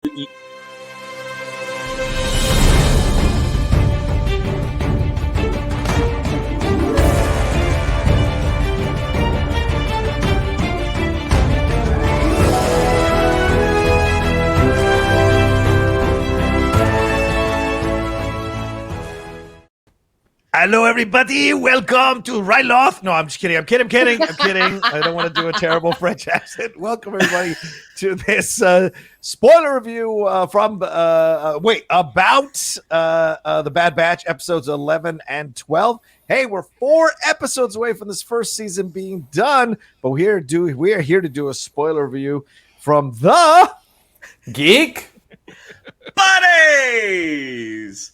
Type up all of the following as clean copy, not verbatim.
Hello, everybody. Welcome to Ryloth. No, I'm just kidding. I'm kidding. I don't want to do a terrible French accent. Welcome, everybody, to this spoiler review about The Bad Batch, episodes 11 and 12. Hey, we're 4 episodes away from this first season being done, but we are here to do a spoiler review from the Geek Buddies.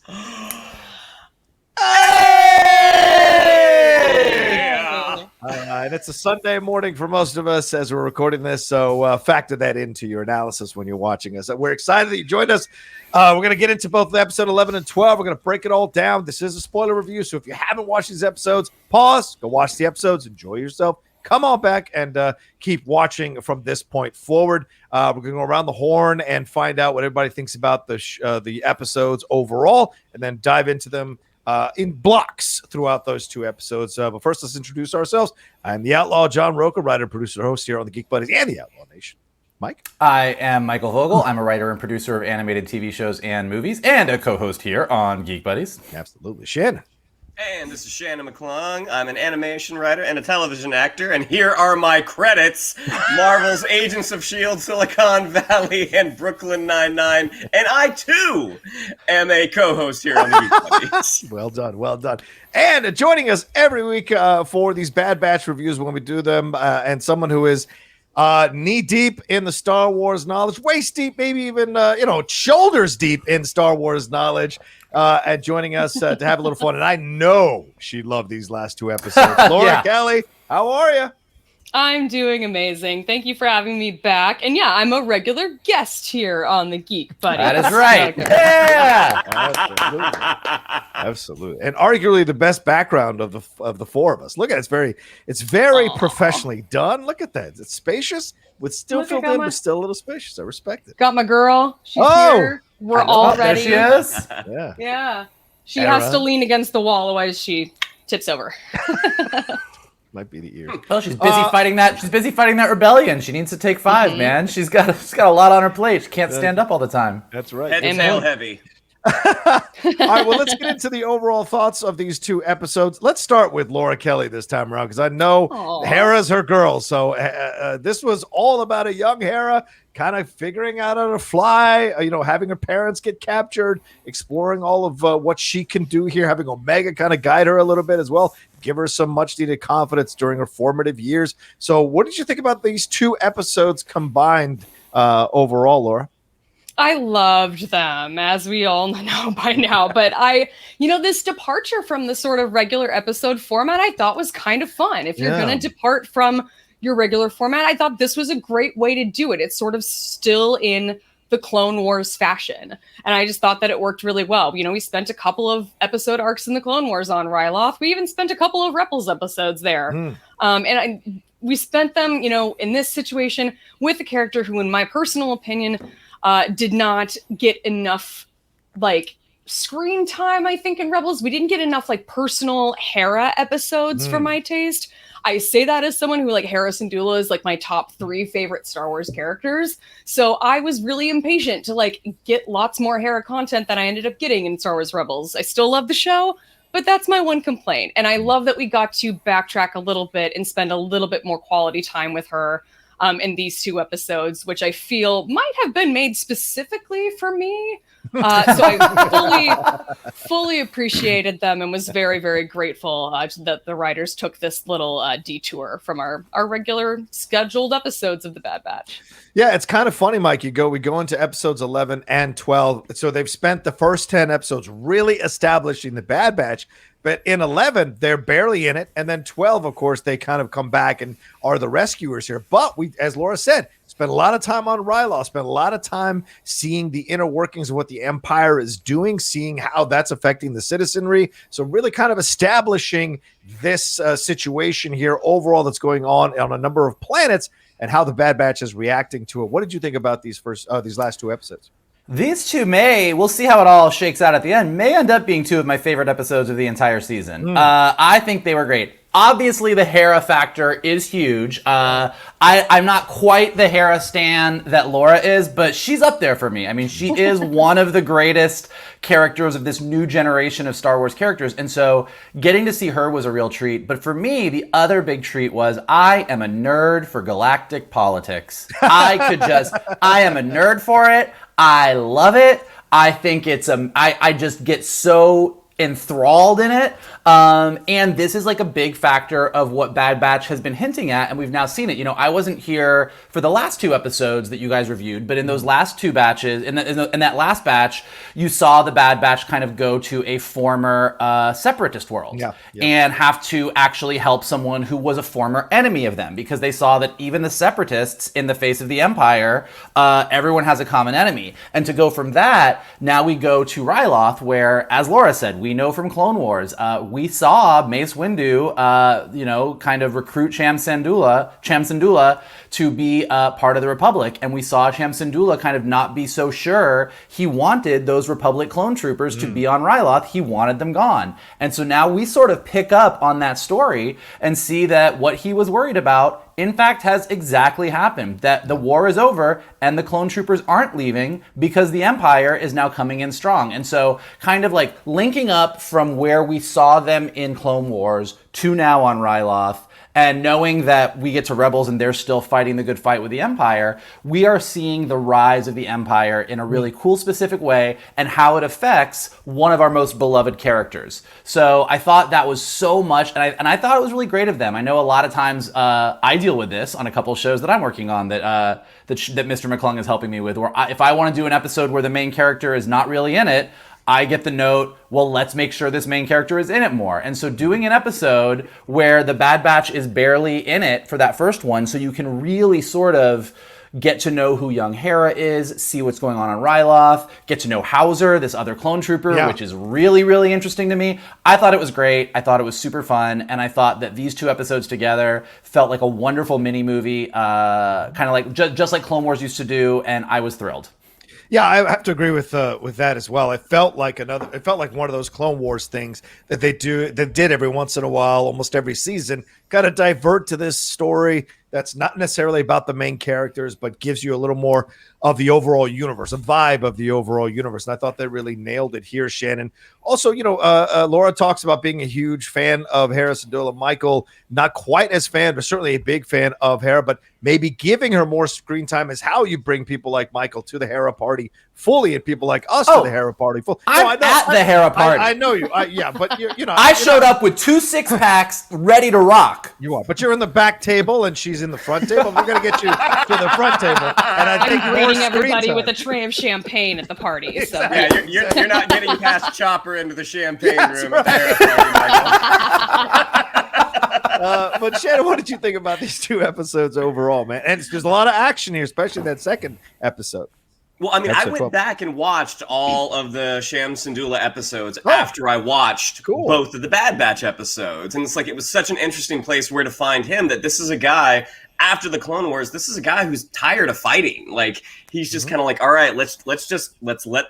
And it's a Sunday morning for most of us as we're recording this, so factor that into your analysis when you're watching us. We're excited that you joined us. We're going to get into both episode 11 and 12. We're going to break it all down. This is a spoiler review, so if you haven't watched these episodes, pause, go watch the episodes, enjoy yourself. Come on back and keep watching from this point forward. We're going to go around the horn and find out what everybody thinks about the episodes overall, and then dive into them in blocks throughout those 2 episodes. But first, let's introduce ourselves. I'm the Outlaw John Roca, writer, producer, host here on the Geek Buddies and the Outlaw Nation. Mike? I am Michael Vogel. I'm a writer and producer of animated TV shows and movies, and a co-host here on Geek Buddies. Absolutely. Shannon? And this is Shannon McClung. I'm an animation writer and a television actor, and here are my credits. Marvel's Agents of S.H.I.E.L.D., Silicon Valley, and Brooklyn Nine-Nine. And I, too, am a co-host here on the Geek Buddies. Well done. And joining us every week for these Bad Batch reviews when we do them, and someone who is knee-deep in the Star Wars knowledge, waist-deep, maybe even, shoulders deep in Star Wars knowledge, and joining us to have a little fun. And I know she loved these last 2 episodes. Laura Kelly, how are you? I'm doing amazing. Thank you for having me back. And yeah, I'm a regular guest here on the Geek Buddies. That is right. Yeah, absolutely. And arguably the best background of the 4 of us. Look at it. It's very professionally done. Look at that. It's spacious, with still filled in, but still a little spacious. I respect it. Got my girl. She's here. We're all ready. There she is. Yeah. She has to lean against the wall, otherwise she tips over. Might be the ear. Well, she's busy fighting that. She's busy fighting that rebellion. She needs to take 5, man. She's got a lot on her plate. She can't stand up all the time. That's right. Head and tail heavy. All right, well, let's get into the overall thoughts of these 2 episodes. Let's start with Laura Kelly this time around, because I know Hera's her girl. So this was all about a young Hera kind of figuring out how to fly, having her parents get captured, exploring all of what she can do here, having Omega kind of guide her a little bit as well, give her some much-needed confidence during her formative years. So what did you think about these 2 episodes combined overall, Laura? I loved them, as we all know by now. But this departure from the sort of regular episode format, I thought was kind of fun. If you're going to depart from your regular format, I thought this was a great way to do it. It's sort of still in the Clone Wars fashion. And I just thought that it worked really well. We spent a couple of episode arcs in the Clone Wars on Ryloth. We even spent a couple of Rebels episodes there. We spent them, in this situation with a character who, in my personal opinion, did not get enough screen time. I think in Rebels we didn't get enough personal Hera episodes for my taste. I say that as someone who Hera Syndulla is my top 3 favorite Star Wars characters. So I was really impatient to get lots more Hera content than I ended up getting in Star Wars Rebels. I still love the show, but that's my one complaint. And I love that we got to backtrack a little bbit and spend a little bit more quality time with her in these 2 episodes, which I feel might have been made specifically for me. So I fully appreciated them and was very, very grateful that the writers took this little detour from our regular scheduled episodes of The Bad Batch. Yeah, it's kind of funny, Mike. We go into episodes 11 and 12. So they've spent the first 10 episodes really establishing The Bad Batch. But in 11, they're barely in it. And then 12, of course, they kind of come back and are the rescuers here. But we, as Laura said, spent a lot of time on Ryloth, spent a lot of time seeing the inner workings of what the Empire is doing, seeing how that's affecting the citizenry. So really kind of establishing this situation here overall that's going on a number of planets. and how the Bad Batch is reacting to it. What did you think about these last 2 episodes? These two we'll see how it all shakes out at the end, may end up being 2 of my favorite episodes of the entire season. I think they were great. Obviously, the Hera factor is huge. I'm not quite the Hera stan that Laura is, but she's up there for me. I mean, she is one of the greatest characters of this new generation of Star Wars characters. And so getting to see her was a real treat. But for me, the other big treat was I am a nerd for galactic politics. I am a nerd for it. I love it. I think I just get so enthralled in it. And this is like a big factor of what Bad Batch has been hinting at, and we've now seen it. I wasn't here for the last 2 episodes that you guys reviewed, but in those last 2 batches, in that last batch, you saw the Bad Batch kind of go to a former separatist world and have to actually help someone who was a former enemy of them, because they saw that even the separatists, in the face of the Empire, everyone has a common enemy. And to go from that, now we go to Ryloth, where, as Laura said, we know from Clone Wars, we saw Mace Windu, kind of recruit Cham Syndulla to be part of the Republic, and we saw Cham Syndulla kind of not be so sure he wanted those Republic clone troopers to be on Ryloth. He wanted them gone. And so now we sort of pick up on that story and see that what he was worried about, in fact, has exactly happened. That the war is over and the clone troopers aren't leaving because the Empire is now coming in strong. And so kind of like linking up from where we saw them in Clone Wars to now on Ryloth, and knowing that we get to Rebels and they're still fighting the good fight with the Empire, we are seeing the rise of the Empire in a really cool, specific way, and how it affects one of our most beloved characters. So I thought that was so much, and I thought it was really great of them. I know a lot of times I deal with this on a couple of shows that I'm working on that Mr. McClung is helping me with, where if I want to do an episode where the main character is not really in it, I get the note, well, let's make sure this main character is in it more. And so doing an episode where the Bad Batch is barely in it for that first one, so you can really sort of get to know who young Hera is, see what's going on Ryloth, get to know Hauser, this other clone trooper, which is really, really interesting to me. I thought it was great. I thought it was super fun. And I thought that these 2 episodes together felt like a wonderful mini-movie, kind of like just like Clone Wars used to do, and I was thrilled. Yeah, I have to agree with that as well. It felt like one of those Clone Wars things that they did every once in a while, almost every season, kind of divert to this story that's not necessarily about the main characters, but gives you a little more of the overall universe, a vibe of the overall universe. And I thought they really nailed it here, Shannon. Also, Laura talks about being a huge fan of Hera Syndulla. Michael, not quite as fan, but certainly a big fan of Hera, but maybe giving her more screen time is how you bring people like Michael to the Hera party fully, and people like us to the Hera party fully. I'm at the Hera party. I know you. But I showed up with 2 6-packs ready to rock. You are, but you're in the back table and she's in the front table. We're going to get you to the front table, and I think I'm greeting everybody with a tray of champagne at the party. So. Yeah, you're not getting past Chopper into the champagne room at the Hera party, Michael. But Shannon, what did you think about these 2 episodes overall, man? And there's a lot of action here, especially that second episode. Well, I mean, I went back and watched all of the Cham Syndulla episodes after I watched both of the Bad Batch episodes. And it's like, it was such an interesting place where to find him, that this is a guy, after the Clone Wars, this is a guy who's tired of fighting. Like, he's just kind of like, all right, let's let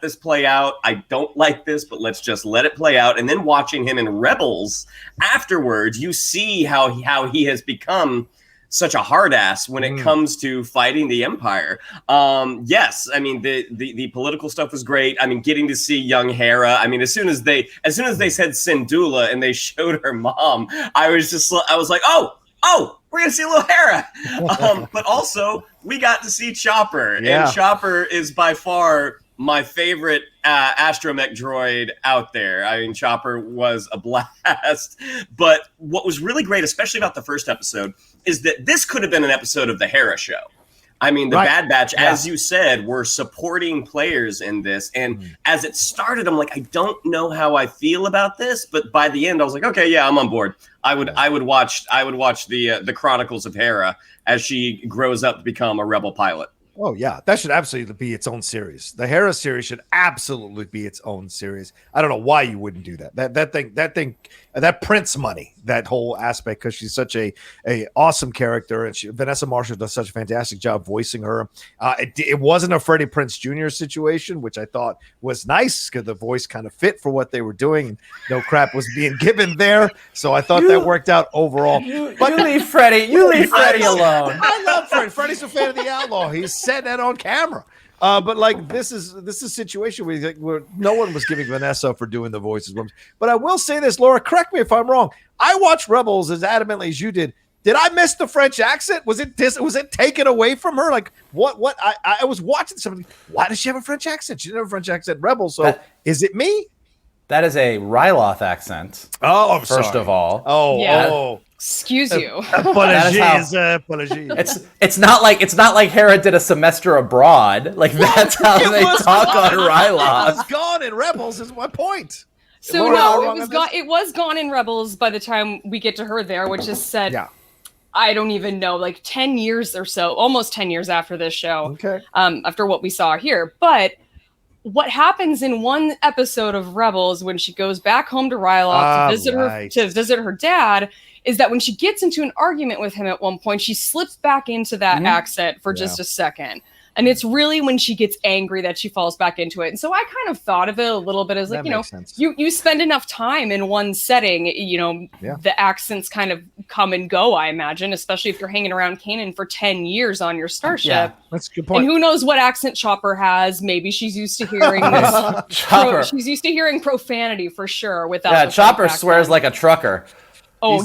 this play out. I don't like this, but let's just let it play out. And then watching him in Rebels afterwards, you see how he has become such a hard ass when it comes to fighting the Empire. Yes, I mean the political stuff was great. I mean, getting to see young Hera. I mean, as soon as they said Syndulla and they showed her mom, I was like, oh, we're gonna see a little Hera. But also we got to see Chopper, and Chopper is by far my favorite astromech droid out there. I mean, Chopper was a blast. But what was really great, especially about the first episode, is that this could have been an episode of the Hera show. I mean, the Bad Batch, as you said, were supporting players in this. And as it started, I'm like, I don't know how I feel about this. But by the end, I was like, okay, yeah, I'm on board. I would watch the Chronicles of Hera as she grows up to become a rebel pilot. Oh yeah, that should absolutely be its own series. The Hera series should absolutely be its own series. I don't know why you wouldn't do that. That prints money. That whole aspect, because she's such a awesome character, and Vanessa Marshall does such a fantastic job voicing her. It wasn't a Freddie Prinze Jr. situation, which I thought was nice because the voice kind of fit for what they were doing, and no crap was being given there. So I thought that worked out overall. But you leave Freddie alone. I love Freddie. Freddie's a fan of the Outlaw. He's said that on camera. But like this is a situation where no one was giving Vanessa for doing the voices. But I will say this, Laura, correct me if I'm wrong. I watched Rebels as adamantly as you did. Did I miss the French accent? Was it taken away from her? Like what? I was watching something. Why does she have a French accent? She didn't have a French accent in Rebels. So is it me? That is a Ryloth accent. Oh, I'm first sorry. of all. Oh. Excuse you. Apologies. It's not like Hera did a semester abroad. Like that's how they talk on Ryloth. It was gone in Rebels. Is my point. So no, it was gone in Rebels by the time we get to her there, which is set. Yeah. I don't even know, like 10 years or so, almost 10 years after this show. Okay. After what we saw here, but what happens in one episode of Rebels when she goes back home to Ryloth to visit her dad is that when she gets into an argument with him at one point, she slips back into that accent for just a second. And it's really when she gets angry that she falls back into it. And so I kind of thought of it a little bit as like, you spend enough time in one setting, the accents kind of come and go, I imagine, especially if you're hanging around Kanan for 10 years on your starship. Yeah, that's a good point. And who knows what accent Chopper has. Maybe she's used to hearing this. She's used to hearing profanity for sure. Without Chopper swears like a trucker. Oh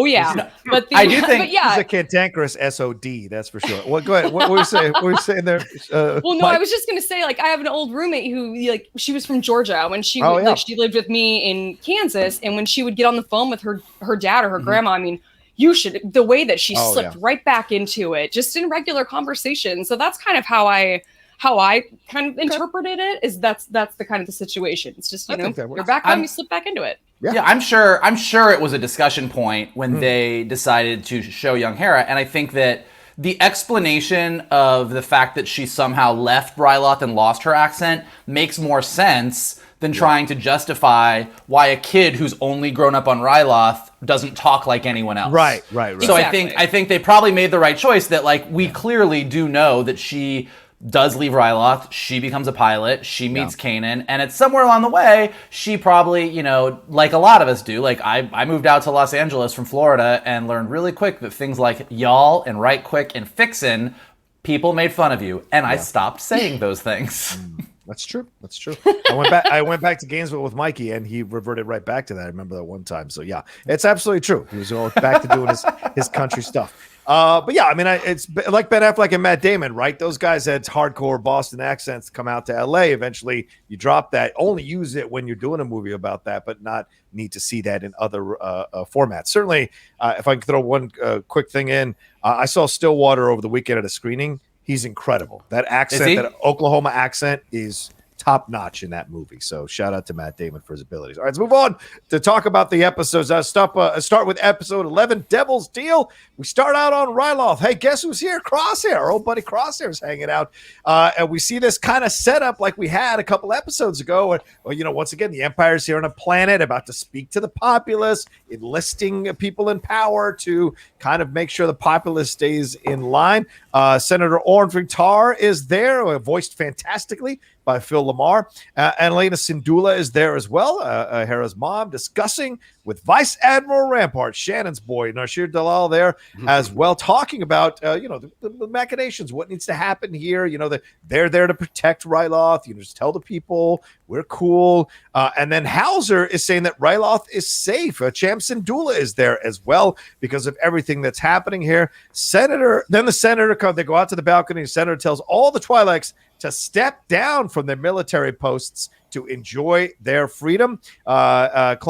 yeah. But I do think he's a cantankerous SOD. That's for sure. Well, go ahead. What were you saying? What were you saying there? Well, no, Mike? I was just gonna say, like, I have an old roommate who, like, she was from Georgia when she she lived with me in Kansas, and when she would get on the phone with her dad or her grandma, I mean, the way that she slipped right back into it, just in regular conversation. So that's kind of how I kind of interpreted it. Is that's the kind of the situation. It's just you're back home, you slip back into it. Yeah, I'm sure it was a discussion point when they decided to show young Hera, and I think that the explanation of the fact that she somehow left Ryloth and lost her accent makes more sense than trying to justify why a kid who's only grown up on Ryloth doesn't talk like anyone else. Right. So exactly. I think they probably made the right choice that, like, we clearly do know that she does leave Ryloth, she becomes a pilot, she meets Kanan, and it's somewhere along the way, she probably, like a lot of us do, like I moved out to Los Angeles from Florida and learned really quick that things like y'all and right quick and fixin', people made fun of you, and I stopped saying those things. That's true. I went back to Gainesville with Mikey, and he reverted right back to that. I remember that one time. So yeah, it's absolutely true. He was going back to doing his country stuff. But yeah, I mean, it's like Ben Affleck and Matt Damon, right? Those guys had hardcore Boston accents come out to LA. Eventually, you drop that. Only use it when you're doing a movie about that, but not need to see that in other formats. Certainly, if I can throw one quick thing in, I saw Stillwater over the weekend at a screening. He's incredible. That accent, that Oklahoma accent, is top notch in that movie. So shout out to Matt Damon for his abilities. All right, let's move on to talk about the episodes. Start with episode 11, Devil's Deal. We start out on Ryloth. Hey, guess who's here? Crosshair. Our old buddy Crosshair is hanging out. And we see this kind of setup like we had a couple episodes ago. Once again, the Empire's here on a planet about to speak to the populace, enlisting people in power to kind of make sure the populace stays in line. Senator Ornfrey Tar is there, voiced fantastically by Phil Lamaar. And Elena Syndulla is there as well, Hera's mom, discussing with Vice Admiral Rampart, Shannon's boy, Noshir Dalal there as well, talking about, the machinations, what needs to happen here. They're there to protect Ryloth. Just tell the people we're cool. And then Hauser is saying that Ryloth is safe. Cham Syndulla is there as well because of everything that's happening here. Then the senator comes, they go out to the balcony. The senator tells all the Twi'leks to step down from their military posts to enjoy their freedom, and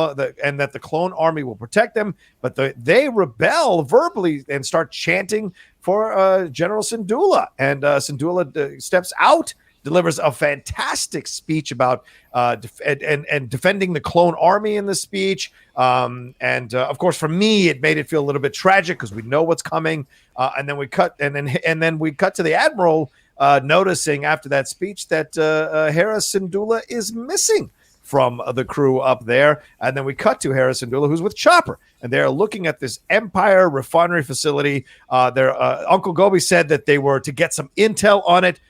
that the clone army will protect them. But they rebel verbally and start chanting for General Syndulla. And Syndulla steps out, delivers a fantastic speech about and defending the clone army in the speech. Of course, for me, it made it feel a little bit tragic because we know what's coming. And then we cut to the admiral noticing after that speech that Hera Syndulla is missing from the crew up there. And then we cut to Hera Syndulla, who's with Chopper, and they're looking at this Empire refinery facility. Their Uncle Gobi said that they were to get some intel on it.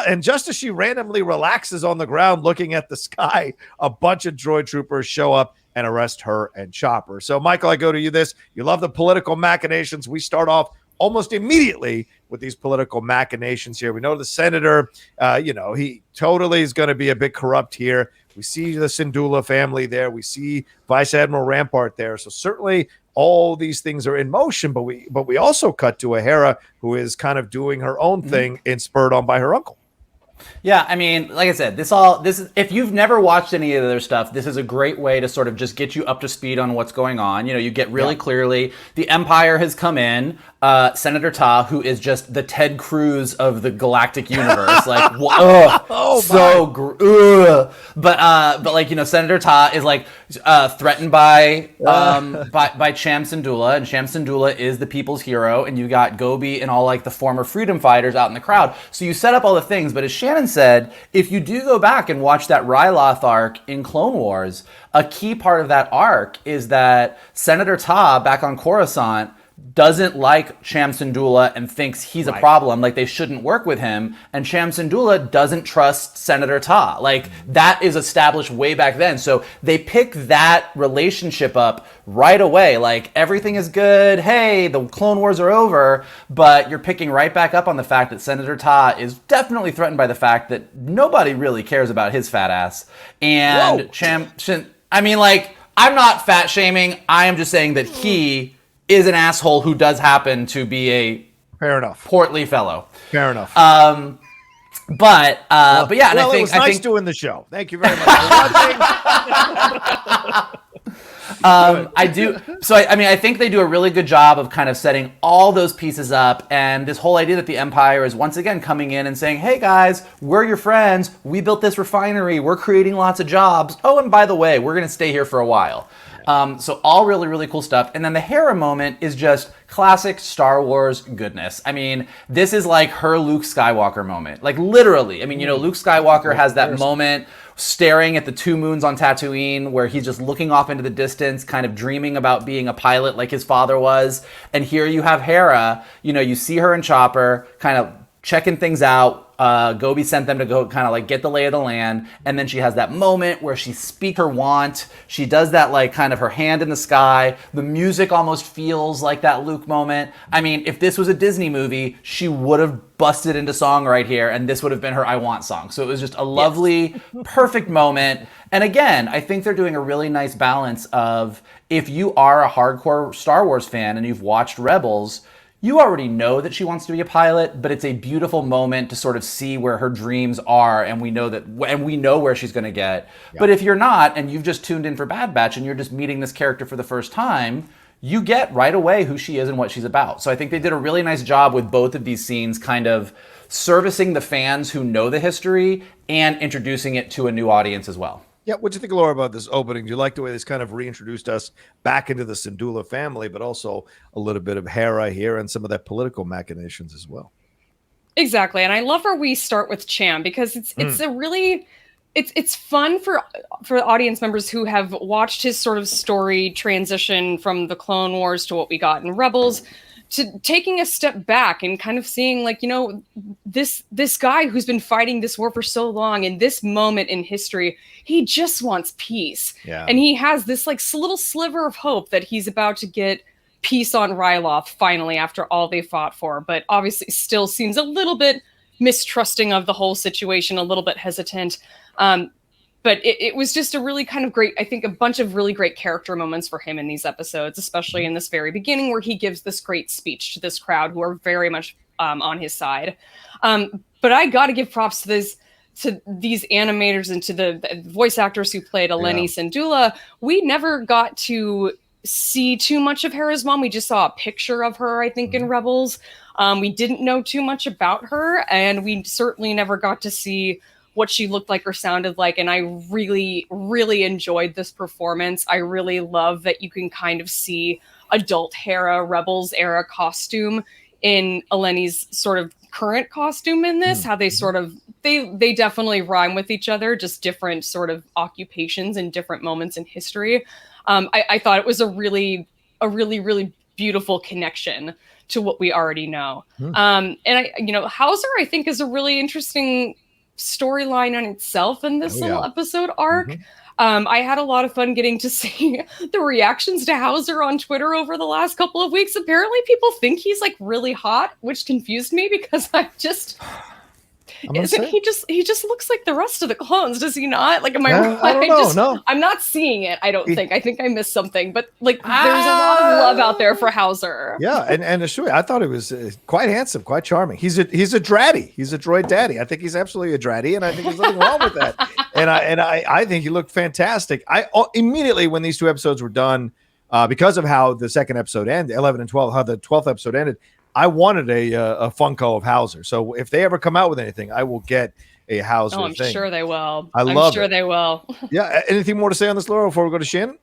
And just as she randomly relaxes on the ground looking at the sky, a bunch of droid troopers show up and arrest her and Chopper. So, Michael, I go to you this. You love the political machinations. We start off almost immediately with these political machinations here. We know the senator, he totally is going to be a bit corrupt here. We see the Syndulla family there. We see Vice Admiral Rampart there. So certainly all these things are in motion, but we also cut to a Hera who is kind of doing her own thing and spurred on by her uncle. Yeah, I mean, like I said, this is, if you've never watched any of their stuff, this is a great way to sort of just get you up to speed on what's going on. You get really clearly the Empire has come in. Senator Ta, who is just the Ted Cruz of the galactic universe, like, but Senator Ta is like threatened by Cham Syndulla, and Cham Syndulla is the people's hero, and you got Gobi and all like the former freedom fighters out in the crowd. So you set up all the things, but as Shannon said, if you do go back and watch that Ryloth arc in Clone Wars, a key part of that arc is that Senator Ta back on Coruscant doesn't like Cham Syndulla and thinks he's a problem, like they shouldn't work with him, and Cham Syndulla doesn't trust Senator Ta. Like, that is established way back then. So they pick that relationship up right away. Like, everything is good, hey, the Clone Wars are over, but you're picking right back up on the fact that Senator Ta is definitely threatened by the fact that nobody really cares about his fat ass. And I'm not fat shaming, I am just saying that he is an asshole who does happen to be a portly fellow. Fair enough. But yeah, and it was nice doing the show. Thank you very much for watching. I do. So I think they do a really good job of kind of setting all those pieces up, and this whole idea that the Empire is once again coming in and saying, "Hey guys, we're your friends. We built this refinery. We're creating lots of jobs. Oh, and by the way, we're going to stay here for a while." So all really, really cool stuff. And then the Hera moment is just classic Star Wars goodness. I mean, this is like her Luke Skywalker moment. Like, literally. I mean, Luke Skywalker has that moment staring at the two moons on Tatooine where he's just looking off into the distance, kind of dreaming about being a pilot like his father was. And here you have Hera, you see her and Chopper kind of checking things out. Gobi sent them to go kind of like get the lay of the land, and then she has that moment where she speaks her want. She does that like kind of her hand in the sky. The music almost feels like that Luke moment. I mean, if this was a Disney movie, she would have busted into song right here, and this would have been her I Want song. So it was just a lovely, perfect moment. And again, I think they're doing a really nice balance of, if you are a hardcore Star Wars fan and you've watched Rebels, you already know that she wants to be a pilot, but it's a beautiful moment to sort of see where her dreams are, and we know where she's going to get. Yeah. But if you're not, and you've just tuned in for Bad Batch, and you're just meeting this character for the first time, you get right away who she is and what she's about. So I think they did a really nice job with both of these scenes, kind of servicing the fans who know the history and introducing it to a new audience as well. Yeah, what do you think, Laura, about this opening? Do you like the way this kind of reintroduced us back into the Syndulla family, but also a little bit of Hera here and some of that political machinations as well? Exactly, and I love where we start with Cham, because it's a really it's fun for audience members who have watched his sort of story transition from the Clone Wars to what we got in Rebels, to taking a step back and kind of seeing, like, this guy who's been fighting this war for so long, in this moment in history, he just wants peace. Yeah. And he has this like little sliver of hope that he's about to get peace on Ryloth finally, after all they fought for, but obviously still seems a little bit mistrusting of the whole situation, a little bit hesitant. But it was just a really kind of great, I think, a bunch of really great character moments for him in these episodes, especially in this very beginning where he gives this great speech to this crowd who are very much on his side. But I got to give props to these animators and to the voice actors who played Eleni Syndulla. We never got to see too much of Hera's mom. We just saw a picture of her, I think, in Rebels. We didn't know too much about her, and we certainly never got to see what she looked like or sounded like. And I really, really enjoyed this performance. I really love that you can kind of see adult Hera Rebels era costume in Eleni's sort of current costume in this, how they sort of they definitely rhyme with each other, just different sort of occupations and different moments in history. I thought it was a really beautiful connection to what we already know. And Hauser, I think, is a really interesting storyline on itself in this little episode arc. I had a lot of fun getting to see the reactions to Hauser on Twitter over the last couple of weeks. Apparently people think he's like really hot, which confused me because he just looks like the rest of the clones, does he not? Like, am I wrong? I don't know. No. I'm not seeing it. I think I missed something, but like there's a lot of love out there for Hauser. Yeah, and Shui, I thought he was quite handsome, quite charming. He's a dratty. He's a droid daddy. I think he's absolutely a dratty, and I think there's nothing wrong with that. And I think he looked fantastic. Immediately when these two episodes were done, because of how the second episode ended, 11 and 12, how the 12th episode ended, I wanted a Funko of Hauser. So if they ever come out with anything, I will get a Hauser I'm thing. sure they will. I'm sure they will. Yeah. Anything more to say on this, Laura, before we go to Shannon?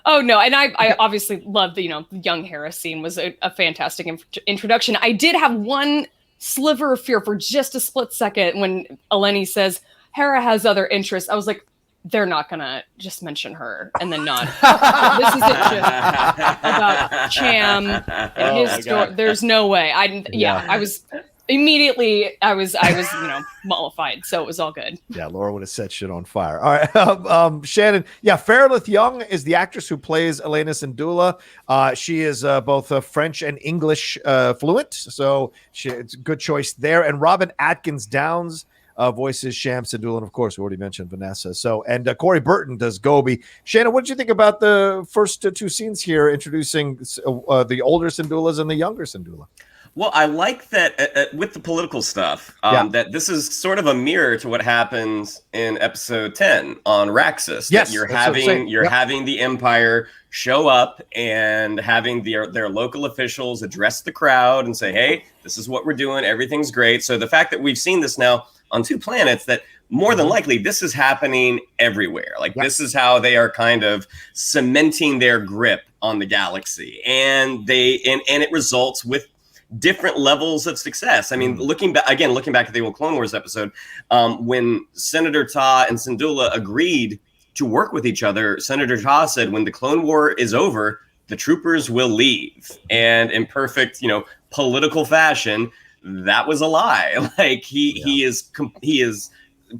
Oh, no. And I obviously love the young Hera scene was a fantastic introduction. I did have one sliver of fear for just a split second when Eleni says Hera has other interests. I was like, they're not gonna just mention her and then not. This isn't just about Cham and his story. There's no way. I was immediately. I was mollified. So it was all good. Yeah, Laura would have set shit on fire. All right, Shannon. Yeah, Ferelith Young is the actress who plays Elena Syndulla. She is both French and English fluent, so it's a good choice there. And Robin Atkins Downes voices Sham, Syndulla, and of course we already mentioned Vanessa. So, and Corey Burton does Gobi. Shannon, what did you think about the first two scenes here, introducing the older Syndullas and the younger Syndulla? Well, I like that with the political stuff, that this is sort of a mirror to what happens in episode 10 on Raxus. Yes, that you're having the Empire show up and having their local officials address the crowd and say, hey, this is what we're doing. Everything's great. So the fact that we've seen this now on two planets, that more than likely this is happening everywhere. Like this is how they are kind of cementing their grip on the galaxy, and it results with different levels of success. I mean, looking back at the old Clone Wars episode, when Senator Ta and Syndulla agreed to work with each other, Senator Ta said, when the Clone War is over, the troopers will leave. And in perfect, political fashion, that was a lie. Like he is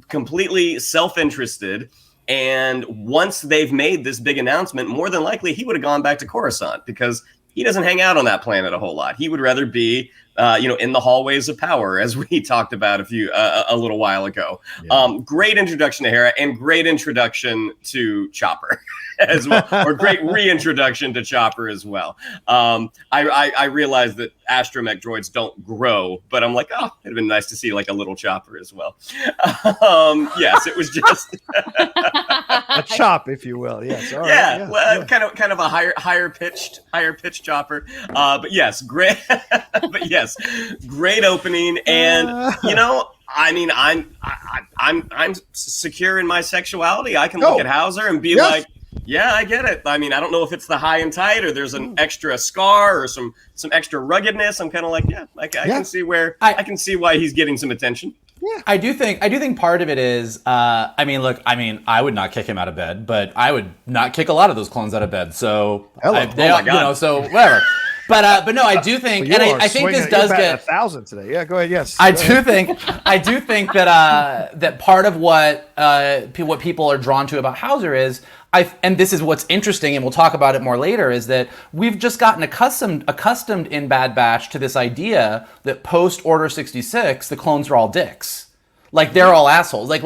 completely self-interested. And once they've made this big announcement, more than likely he would have gone back to Coruscant, because he doesn't hang out on that planet a whole lot. He would rather be, in the hallways of power, as we talked about a little while ago. Yeah. Great introduction to Hera, and great introduction to Chopper as well, or great reintroduction to Chopper as well. I realize that astromech droids don't grow, but I'm like, oh, it'd been nice to see like a little Chopper as well. Yes, it was just a chop, if you will. Yes. All right. Yeah. Well, kind of a higher pitched Chopper. But yes, great. But yes, great opening, and I'm secure in my sexuality. I can look at Hauser and be like, yeah, I get it. I mean, I don't know if it's the high and tight, or there's an extra scar or some extra ruggedness. I'm kind of like, I can see I can see why he's getting some attention. Yeah. I do think part of it is, I would not kick him out of bed, but I would not kick a lot of those clones out of bed. So, so whatever. But no, I do think, and I think this does get 1,000 today. Yeah, go ahead. Yes, I do think that part of what people are drawn to about Hauser is, and this is what's interesting, and we'll talk about it more later, is that we've just gotten accustomed in Bad Batch to this idea that post Order 66, the clones are all dicks. Like, they're all assholes. Like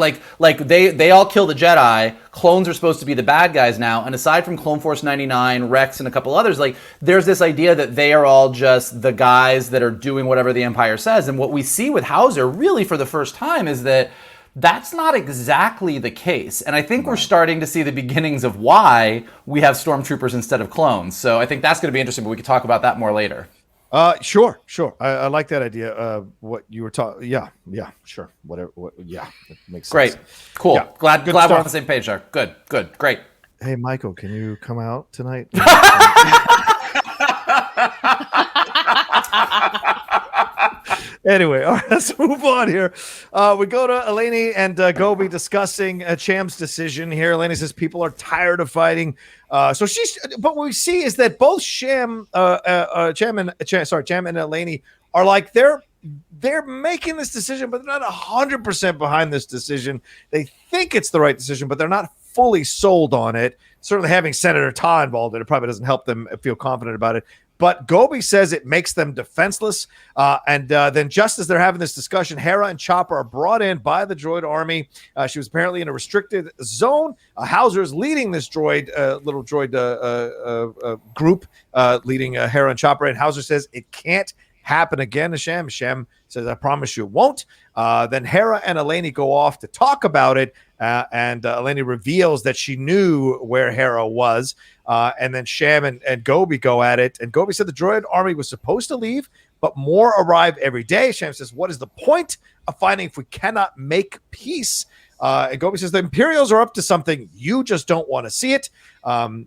they all kill the Jedi. Clones are supposed to be the bad guys now. And aside from Clone Force 99, Rex, and a couple others, like, there's this idea that they are all just the guys that are doing whatever the Empire says. And what we see with Hauser, really for the first time, is that that's not exactly the case. And I think we're starting to see the beginnings of why we have stormtroopers instead of clones. So I think that's going to be interesting, but we can talk about that more later. Sure. I like that idea. What you were talking. Yeah, sure. Whatever. It makes sense. Great. Cool. Yeah. Glad we're on the same page there. Good. Great. Hey, Michael, can you come out tonight? Anyway, all right, let's move on here. We go to Eleni and Gobi discussing Cham's decision here. Eleni says people are tired of fighting. But what we see is that both Cham and Eleni are like they're making this decision, but they're not 100% behind this decision. They think it's the right decision, but they're not fully sold on it. Certainly having Senator Ta involved in it probably doesn't help them feel confident about it. But Gobi says it makes them defenseless. And then just as they're having this discussion, Hera and Chopper are brought in by the droid army. She was apparently in a restricted zone. Hauser is leading this little droid group, leading Hera and Chopper. And Hauser says it can't happen again to Cham. Cham says, I promise you it won't. Then Hera and Eleni go off to talk about it. And Eleni reveals that she knew where Hera was. And then Cham and Gobi go at it. And Gobi said the droid army was supposed to leave, but more arrive every day. Cham says, what is the point of fighting if we cannot make peace? And Gobi says the Imperials are up to something. You just don't want to see it.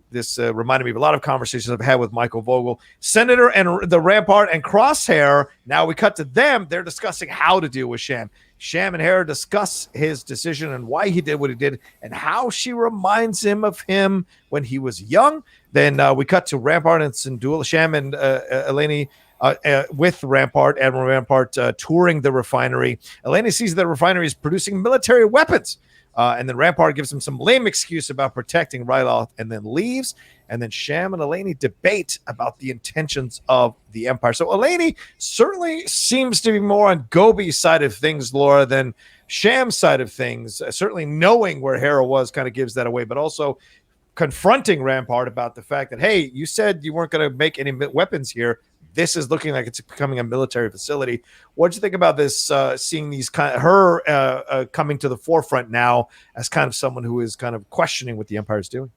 This reminded me of a lot of conversations I've had with Michael Vogel. Senator and the Rampart and Crosshair, now we cut to them. They're discussing how to deal with Cham. Cham and Hera discuss his decision and why he did what he did and how she reminds him of him when he was young. Then we cut to Rampart and Syndulla. Cham and Eleni with Rampart, Admiral Rampart, touring the refinery. Eleni sees the refinery is producing military weapons. And then Rampart gives him some lame excuse about protecting Ryloth and then leaves. And then Cham and Eleni debate about the intentions of the Empire. So Eleni certainly seems to be more on Gobi's side of things, Laura, than Cham's side of things. Certainly knowing where Hera was kind of gives that away, but also confronting Rampart about the fact that, hey, you said you weren't going to make any weapons here. This is looking like it's becoming a military facility. What do you think about this? Seeing these her coming to the forefront now as kind of someone who is kind of questioning what the Empire is doing.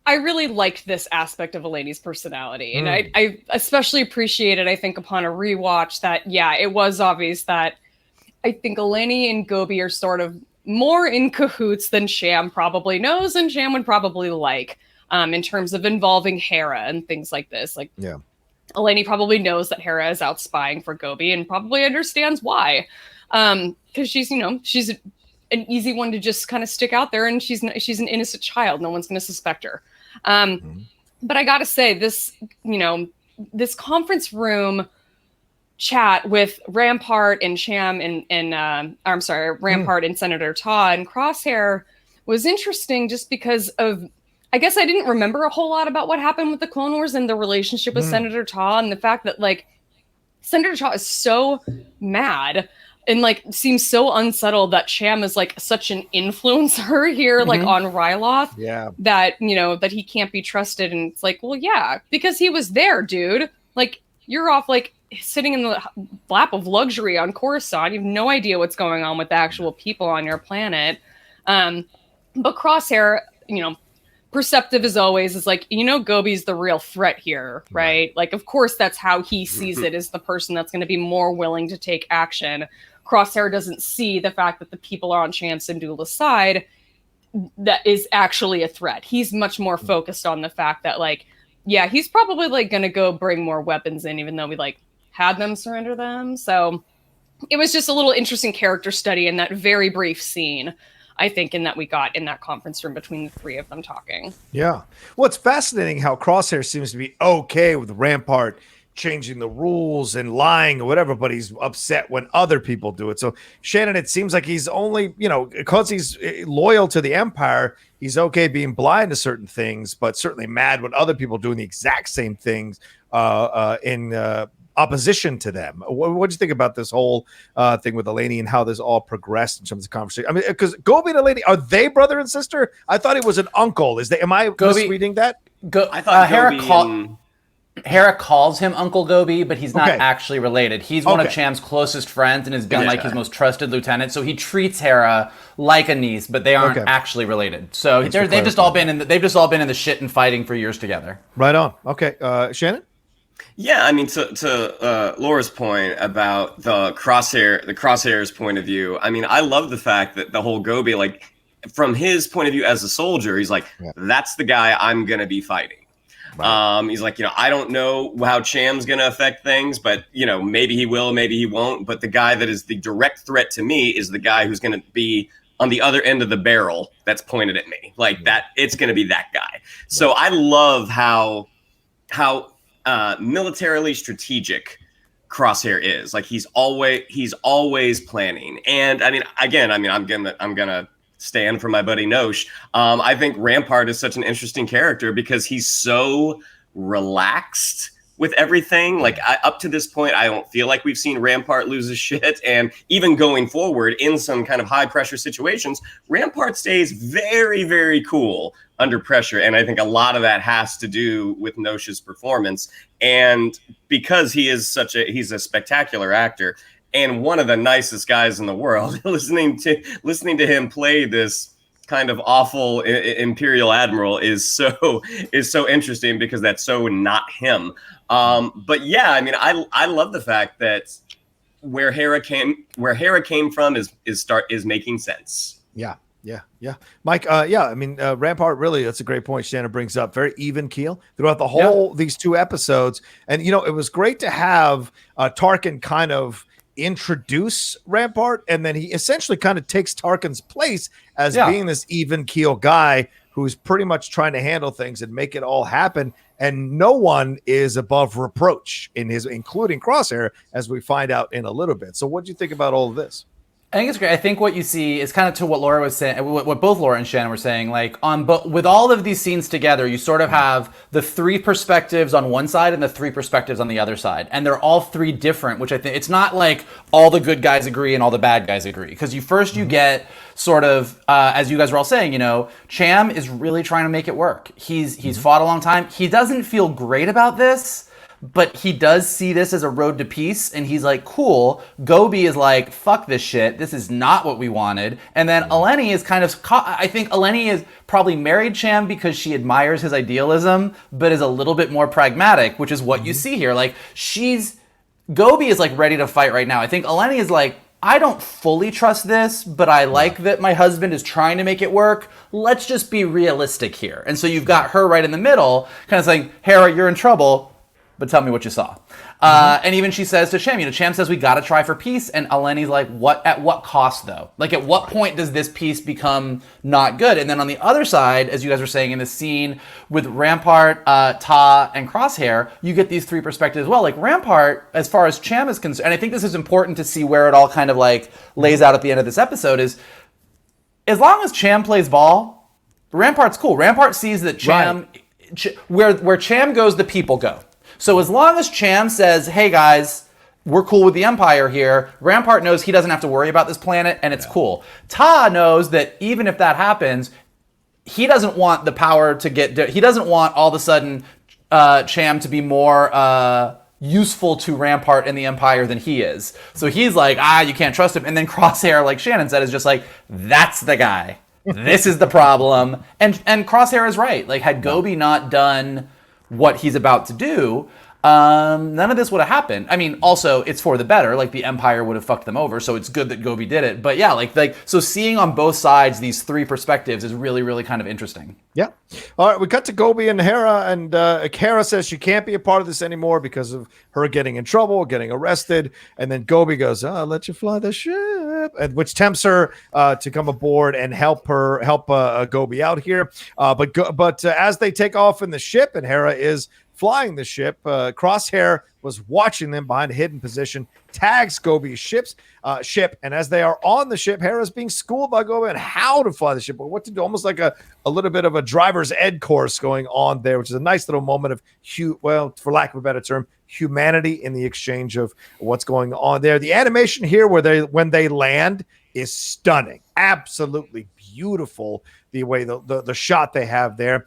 I really liked this aspect of Eleni's personality, and I especially appreciated, I think, upon a rewatch that, yeah, it was obvious that I think Eleni and Gobi are sort of more in cahoots than Cham probably knows, and Cham would probably like. In terms of involving Hera and things like this. Like, yeah, Eleni probably knows that Hera is out spying for Gobi and probably understands why. Because she's an easy one to just kind of stick out there, and she's an innocent child. No one's going to suspect her. But I got to say, this conference room chat with Rampart and Cham and Rampart and Senator Ta and Crosshair was interesting just because of, I guess I didn't remember a whole lot about what happened with the Clone Wars and the relationship with Senator Ta, and the fact that like Senator Ta is so mad and like seems so unsettled that Cham is like such an influencer here, like on Ryloth, that that he can't be trusted. And it's like, well, yeah, because he was there, dude. Like, you're off like sitting in the lap of luxury on Coruscant. You have no idea what's going on with the actual people on your planet. But Crosshair, perceptive as always, is like, Gobi's the real threat here, right? Like, of course, that's how he sees it, is the person that's going to be more willing to take action. Crosshair doesn't see the fact that the people are on Cham Syndulla's side that is actually a threat. He's much more focused on the fact that, like, yeah, he's probably like going to go bring more weapons in, even though we like had them surrender them. So it was just a little interesting character study in that very brief scene, I think, in that we got in that conference room between the three of them talking. Yeah. Well, it's fascinating how Crosshair seems to be okay with Rampart changing the rules and lying or whatever, but he's upset when other people do it. So Shannon, it seems like he's only, because he's loyal to the Empire, he's okay being blind to certain things, but certainly mad when other people doing the exact same things in opposition to them. What do you think about this whole thing with Eleni and how this all progressed in terms of conversation? I mean, because Gobi and Eleni, are they brother and sister? I thought it was an uncle. Am I misreading that? I thought Hera calls him Uncle Gobi, but he's not actually related. He's one of Cham's closest friends and has been like his most trusted lieutenant. So he treats Hera like a niece, but they aren't actually related. So they've just all been in the shit and fighting for years together. Right on. Okay, Shannon. Yeah, I mean, to Laura's point about the Crosshair's point of view, I mean, I love the fact that the whole Gobi, like, from his point of view as a soldier, he's like, that's the guy I'm going to be fighting. Right. He's like, I don't know how Cham's going to affect things, but, maybe he will, maybe he won't. But the guy that is the direct threat to me is the guy who's going to be on the other end of the barrel that's pointed at me. Like that, it's going to be that guy. So I love how militarily strategic Crosshair is. Like he's always planning. And I'm gonna stand for my buddy Nosh. I think Rampart is such an interesting character because he's so relaxed with everything. Like up to this point, I don't feel like we've seen Rampart lose his shit. And even going forward in some kind of high pressure situations, Rampart stays very, very cool under pressure. And I think a lot of that has to do with Nosh's performance. And because he's a spectacular actor and one of the nicest guys in the world, listening to him play this kind of awful Imperial Admiral is so interesting because that's so not him. But yeah, I love the fact that where Hera came from is making sense. Yeah. Mike, Rampart, really, that's a great point Shannon brings up. Very even keel throughout the whole, these two episodes. And, it was great to have Tarkin kind of introduce Rampart, and then he essentially kind of takes Tarkin's place as being this even keel guy who's pretty much trying to handle things and make it all happen. And no one is above reproach including Crosshair, as we find out in a little bit. So what do you think about all of this? I think it's great. I think what you see is kind of to what Laura was saying, what both Laura and Shannon were saying. Like with all of these scenes together, you sort of have the three perspectives on one side and the three perspectives on the other side, and they're all three different. Which I think it's not like all the good guys agree and all the bad guys agree, because you get sort of as you guys were all saying, Cham is really trying to make it work. He's fought a long time. He doesn't feel great about this, but he does see this as a road to peace, and he's like, cool. Gobi is like, fuck this shit. This is not what we wanted. And then Eleni is kind of, I think Eleni is probably married Cham because she admires his idealism, but is a little bit more pragmatic, which is what you see here. Like, Gobi is like ready to fight right now. I think Eleni is like, I don't fully trust this, but I like that my husband is trying to make it work. Let's just be realistic here. And so you've got her right in the middle, kind of saying, Hera, you're in trouble, but tell me what you saw. And even she says to Cham, Cham says we got to try for peace. And Eleni's like, at what cost though? Like at what point does this peace become not good? And then on the other side, as you guys were saying in the scene with Rampart, Ta, and Crosshair, you get these three perspectives as well. Like Rampart, as far as Cham is concerned, and I think this is important to see where it all kind of like lays out at the end of this episode, is as long as Cham plays ball, Rampart's cool. Rampart sees that Cham, where Cham goes, the people go. So as long as Cham says, hey guys, we're cool with the Empire here, Rampart knows he doesn't have to worry about this planet, and it's cool. Ta knows that even if that happens, he doesn't want the power to he doesn't want all of a sudden Cham to be more useful to Rampart and the Empire than he is. So he's like, you can't trust him. And then Crosshair, like Shannon said, is just like, that's the guy. This is the problem. And Crosshair is right. Like, had Gobi not done what he's about to do, none of this would have happened. I mean, also, it's for the better. Like, the Empire would have fucked them over, so it's good that Gobi did it. But yeah, so seeing on both sides these three perspectives is really, really kind of interesting. Yeah. All right, we cut to Gobi and Hera, and Hera says she can't be a part of this anymore because of her getting in trouble, getting arrested. And then Gobi goes, I'll let you fly the ship, which tempts her to come aboard and help Gobi out here. But as they take off in the ship and Hera is flying the ship, Crosshair was watching them behind a hidden position, tags Gobi's ship, and as they are on the ship, Hera's being schooled by Gobi on how to fly the ship, or what to do, almost like a little bit of a driver's ed course going on there, which is a nice little moment of, for lack of a better term, humanity in the exchange of what's going on there. The animation here when they land is stunning, absolutely beautiful. The way the shot they have there.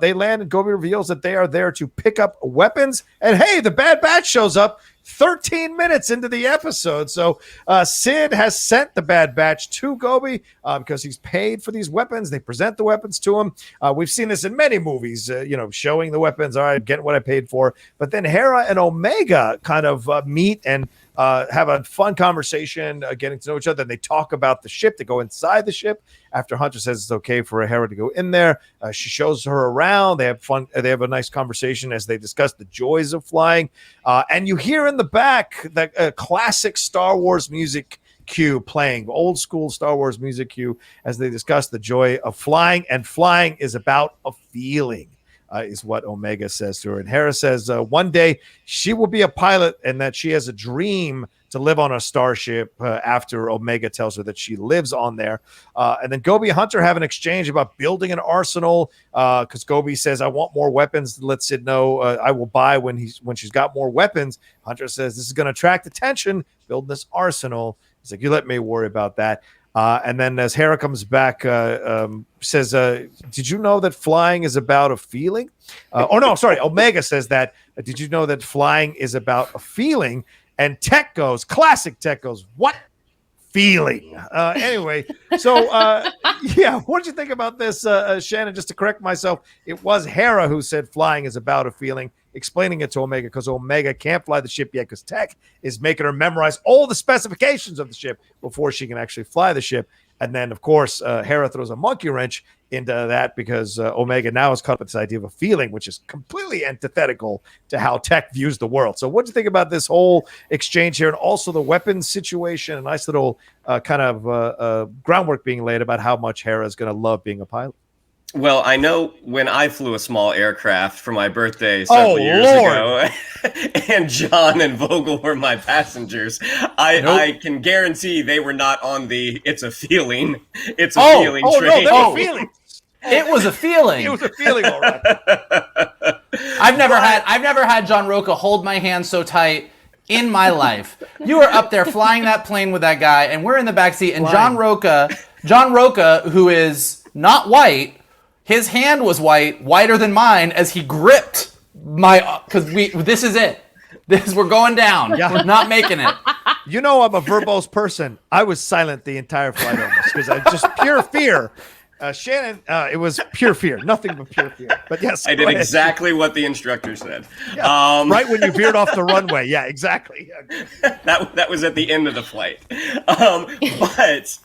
They land and Gobi reveals that they are there to pick up weapons. And hey, the Bad Batch shows up 13 minutes into the episode. So Sid has sent the Bad Batch to Gobi because he's paid for these weapons. They present the weapons to him. We've seen this in many movies, showing the weapons. All right, getting what I paid for. But then Hera and Omega kind of meet and have a fun conversation, getting to know each other. And they talk about the ship. They go inside the ship after Hunter says it's okay for Hera to go in there. She shows her around. They have fun. They have a nice conversation as they discuss the joys of flying. And you hear in the back that classic Star Wars music cue playing, old school Star Wars music cue, as they discuss the joy of flying. And flying is about a feeling, is what Omega says to her. And Hera says one day she will be a pilot and that she has a dream to live on a starship after Omega tells her that she lives on there. And then Gobi and Hunter have an exchange about building an arsenal, because Gobi says, I want more weapons. Let Sid know I will buy when she's got more weapons. Hunter says, this is going to attract attention, build this arsenal. He's like, you let me worry about that. And then as Hera comes back, says, did you know that flying is about a feeling? Omega says that. Did you know that flying is about a feeling? And classic Tech goes, what feeling? Anyway, so what did you think about this, Shannon? Just to correct myself, it was Hera who said flying is about a feeling, explaining it to Omega because Omega can't fly the ship yet because Tech is making her memorize all the specifications of the ship before she can actually fly the ship. And then, of course, Hera throws a monkey wrench into that because Omega now is caught up with this idea of a feeling, which is completely antithetical to how Tech views the world. So what do you think about this whole exchange here and also the weapons situation? A nice little kind of groundwork being laid about how much Hera is going to love being a pilot. Well, I know when I flew a small aircraft for my birthday several years ago, and John and Vogel were my passengers, I can guarantee they were not on the "it's a feeling, it's a feeling" train. No, they were feelings. It was a feeling. It was a feeling, all right. I've never had John Roca hold my hand so tight in my life. You were up there flying that plane with that guy, and we're in the backseat, and John Roca, who is not white. His hand was whiter than mine, as he gripped because this is it. We're going down. Yeah. We're not making it. You know I'm a verbose person. I was silent the entire flight almost because I just pure fear. Shannon, it was pure fear, nothing but pure fear. But yes, I did exactly what the instructor said. Yeah, right when you veered off the runway. Yeah, exactly. That was at the end of the flight. But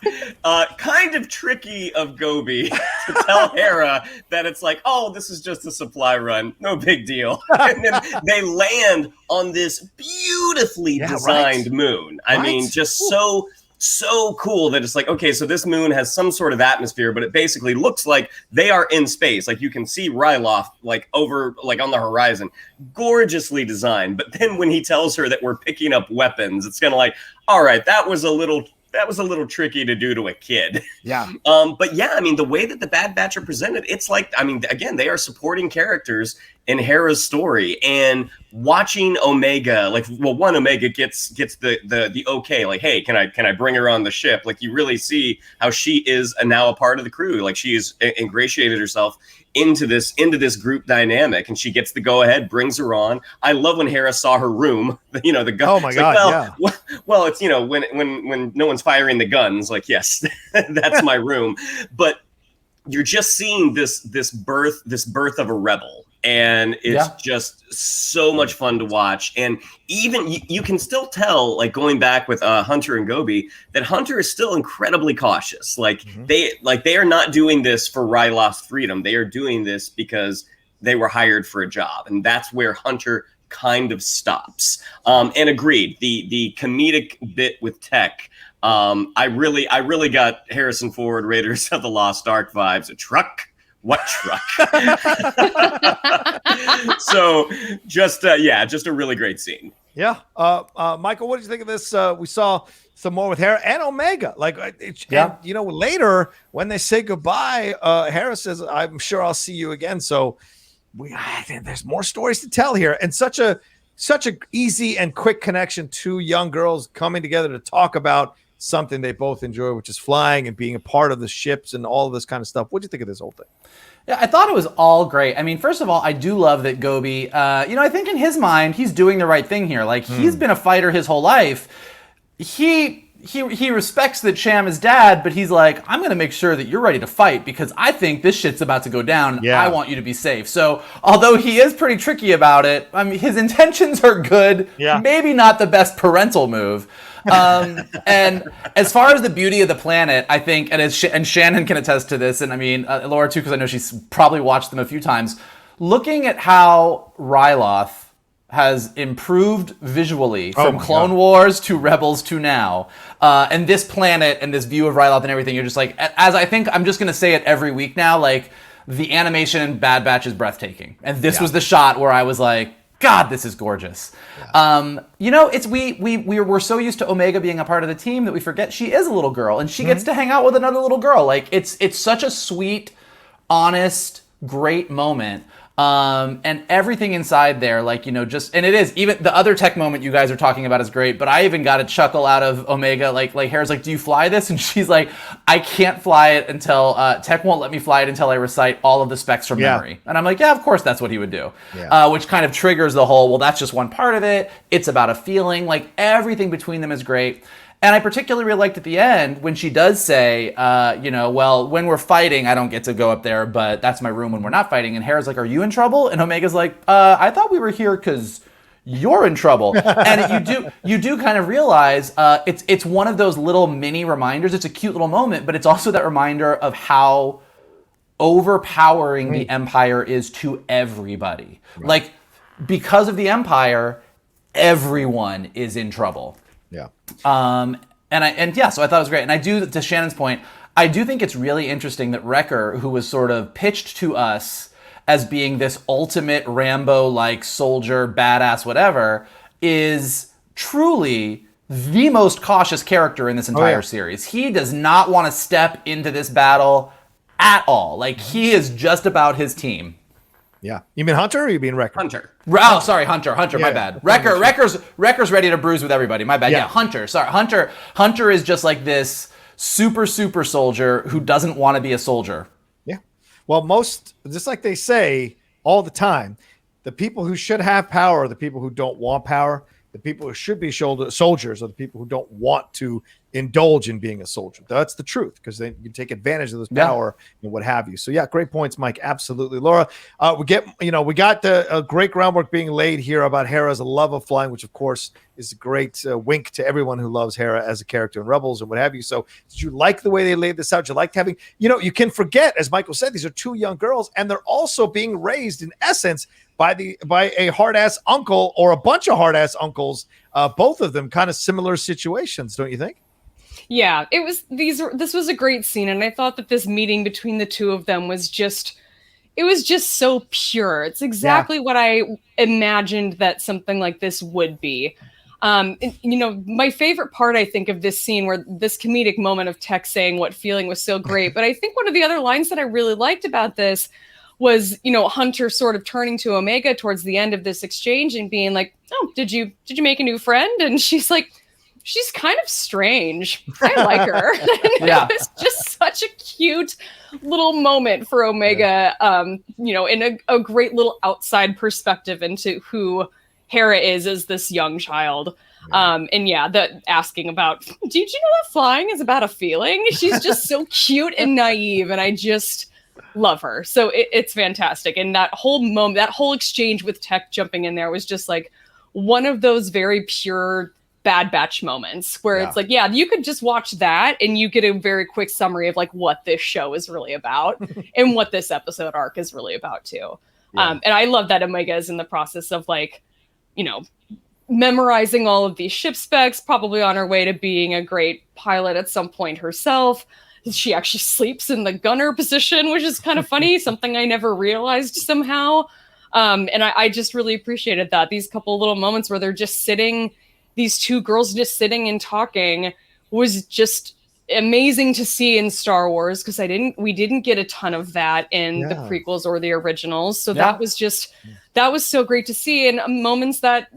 kind of tricky of Gobi to tell Hera that it's like, oh, this is just a supply run, no big deal. And then they land on this beautifully designed moon. I mean, just so cool that it's like, okay, so this moon has some sort of atmosphere, but it basically looks like they are in space. Like you can see Ryloth like over, like on the horizon, gorgeously designed. But then when he tells her that we're picking up weapons, it's kind of like, all right, that was a little tricky to do to a kid. Yeah. But yeah, I mean, the way that the Bad Batch are presented, it's like, I mean, again, they are supporting characters in Hera's story, and watching Omega, like, well, one, Omega gets the okay, like, hey, can I bring her on the ship? Like, you really see how she is now a part of the crew. Like, she is ingratiated herself into this group dynamic, and she gets the go ahead, brings her on. I love when Hera saw her room, you know, the gun. Oh my God, like, well, it's, you know, when no one's firing the guns, like, yes, that's my room. But you're just seeing this birth of a rebel. And it's just so much fun to watch. And even you can still tell, like going back with Hunter and Gobi, that Hunter is still incredibly cautious. Like they are not doing this for Ryloth's freedom. They are doing this because they were hired for a job. And that's where Hunter kind of stops. And agreed, the comedic bit with Tech, I really got Harrison Ford, Raiders of the Lost Ark vibes. A truck. What truck? So just a really great scene. Yeah. Michael, what did you think of this? We saw some more with Hera and Omega. And, you know, later when they say goodbye, Hera says, I'm sure I'll see you again. So there's more stories to tell here. And such a easy and quick connection, two young girls coming together to talk about something they both enjoy, which is flying and being a part of the ships and all of this kind of stuff. What do you think of this whole thing? Yeah, I thought it was all great. I mean, first of all, I do love that Gobi, I think in his mind, he's doing the right thing here. Like, he's been a fighter his whole life. He he respects that Cham is dad, but he's like, I'm going to make sure that you're ready to fight because I think this shit's about to go down and I want you to be safe. So although he is pretty tricky about it, I mean, his intentions are good, maybe not the best parental move. And as far as the beauty of the planet, I think, and Shannon can attest to this, and I mean, Laura too, because I know she's probably watched them a few times, looking at how Ryloth has improved visually from Clone Wars to Rebels to now. And this planet and this view of Ryloth and everything, you're just like, as I think, I'm just going to say it every week now, like, the animation in Bad Batch is breathtaking. And this was the shot where I was like, God, this is gorgeous. You know, it's we're so used to Omega being a part of the team that we forget she is a little girl and she gets to hang out with another little girl. Like, it's such a sweet, honest, great moment. And everything inside there, like, you know, just, and it is, even the other tech moment you guys are talking about is great, but I even got a chuckle out of Omega, like Hera's like, do you fly this? And she's like, I can't fly it until, tech won't let me fly it until I recite all of the specs from memory. And I'm like, yeah, of course that's what he would do. Which kind of triggers the whole, well, that's just one part of it. It's about a feeling, like everything between them is great. And I particularly really liked at the end when she does say, you know, well, when we're fighting, I don't get to go up there, but that's my room when we're not fighting. And Hera's like, are you in trouble? And Omega's like, I thought we were here because you're in trouble. And you do kind of realize it's one of those little mini reminders. It's a cute little moment, but it's also that reminder of how overpowering the Empire is to everybody. Like, because of the Empire, everyone is in trouble. So I thought it was great. And I do, to Shannon's point, I do think it's really interesting that Wrecker, who was sort of pitched to us as being this ultimate Rambo-like soldier, badass, whatever, is truly the most cautious character in this entire series. He does not want to step into this battle at all. Like, he is just about his team. Yeah. You mean Hunter or you mean Wrecker? Hunter. Oh, sorry, Hunter, my bad. Wrecker's ready to bruise with everybody. My bad. Yeah, Hunter. Sorry. Hunter is just like this super soldier who doesn't want to be a soldier. Yeah. Well, just like they say all the time, the people who should have power are the people who don't want power. The people who should be soldiers are the people who don't want to indulge in being a soldier. That's the truth, because then you can take advantage of this power and what have you. So yeah, great points, Mike. Absolutely. Laura, we got the great groundwork being laid here about Hera's love of flying, which of course is a great wink to everyone who loves Hera as a character in Rebels and what have you. So did you like the way they laid this out? You liked having, you can forget, as Michael said, these are two young girls and they're also being raised in essence by a hard-ass uncle or a bunch of hard-ass uncles, both of them kind of similar situations, don't you think? Yeah, this was a great scene, and I thought that this meeting between the two of them was just so pure. It's exactly what I imagined that something like this would be. My favorite part, I think, of this scene, where this comedic moment of Tech saying what feeling was so great, but I think one of the other lines that I really liked about this was, Hunter sort of turning to Omega towards the end of this exchange and being like, oh, did you make a new friend? And she's like, she's kind of strange. I like her. It was just such a cute little moment for Omega, in a great little outside perspective into who Hera is as this young child. The asking about, did you know that flying is about a feeling? She's just so cute and naive, and I just love her. So it's fantastic. And that whole moment, that whole exchange with Tech jumping in there was just like one of those very pure Bad Batch moments where it's like, you could just watch that and you get a very quick summary of like what this show is really about and what this episode arc is really about too. And I love that Omega is in the process of like, memorizing all of these ship specs, probably on her way to being a great pilot at some point herself. She actually sleeps in the gunner position, which is kind of funny, something I never realized somehow. And I just really appreciated that. These couple little moments where they're just sitting, these two girls just sitting and talking, was just amazing to see in Star Wars, because we didn't get a ton of that in the prequels or the originals. So that was so great to see. And moments that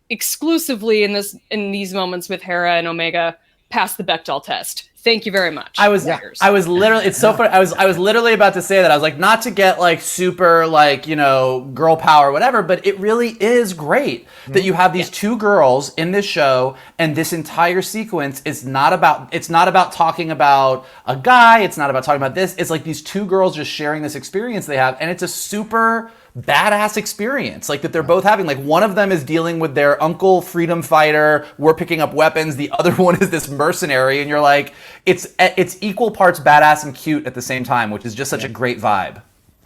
exclusively in these moments with Hera and Omega pass the Bechdel test. Thank you very much. I was literally, it's so funny. I was literally about to say that. I was like, not to get like super like, girl power or whatever, but it really is great that you have these two girls in this show, and this entire sequence is not about talking about a guy. It's not about talking about this. It's like these two girls just sharing this experience they have, and it's a super badass experience like that they're both having. Like, one of them is dealing with their uncle freedom fighter, we're picking up weapons, the other one is this mercenary, and you're like, it's equal parts badass and cute at the same time, which is just such a great vibe.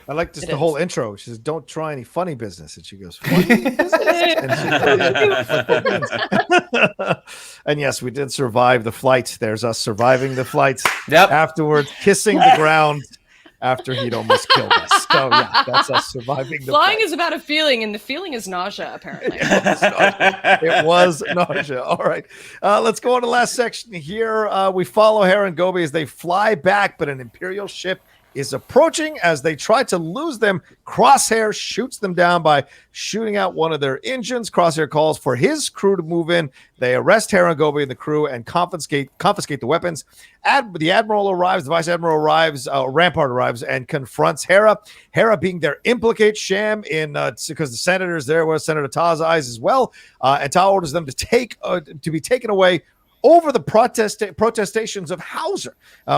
I like just the whole intro. She says, "Don't try any funny business," and she goes, "Funny business?" And yes, we did survive the flight. There's us surviving the flight. Yep. Afterwards, kissing the ground after he'd almost killed us. So yeah, that's us surviving the Flying flight. is about a feeling, and the feeling is nausea, apparently. It was nausea. All right. Let's go on to the last section here. We follow Hera and Gobi as they fly back, but an Imperial ship is approaching. As they try to lose them, Crosshair shoots them down by shooting out one of their engines. Crosshair calls for his crew to move in. They arrest Hera and Gobi and the crew and confiscate the weapons. The Admiral arrives, the Vice Admiral arrives, Rampart arrives and confronts Hera. Hera being there implicates Sham in because the senator's there with Senator Tah's eyes as well. And Tah orders them to be taken away over the protestations of Hauser.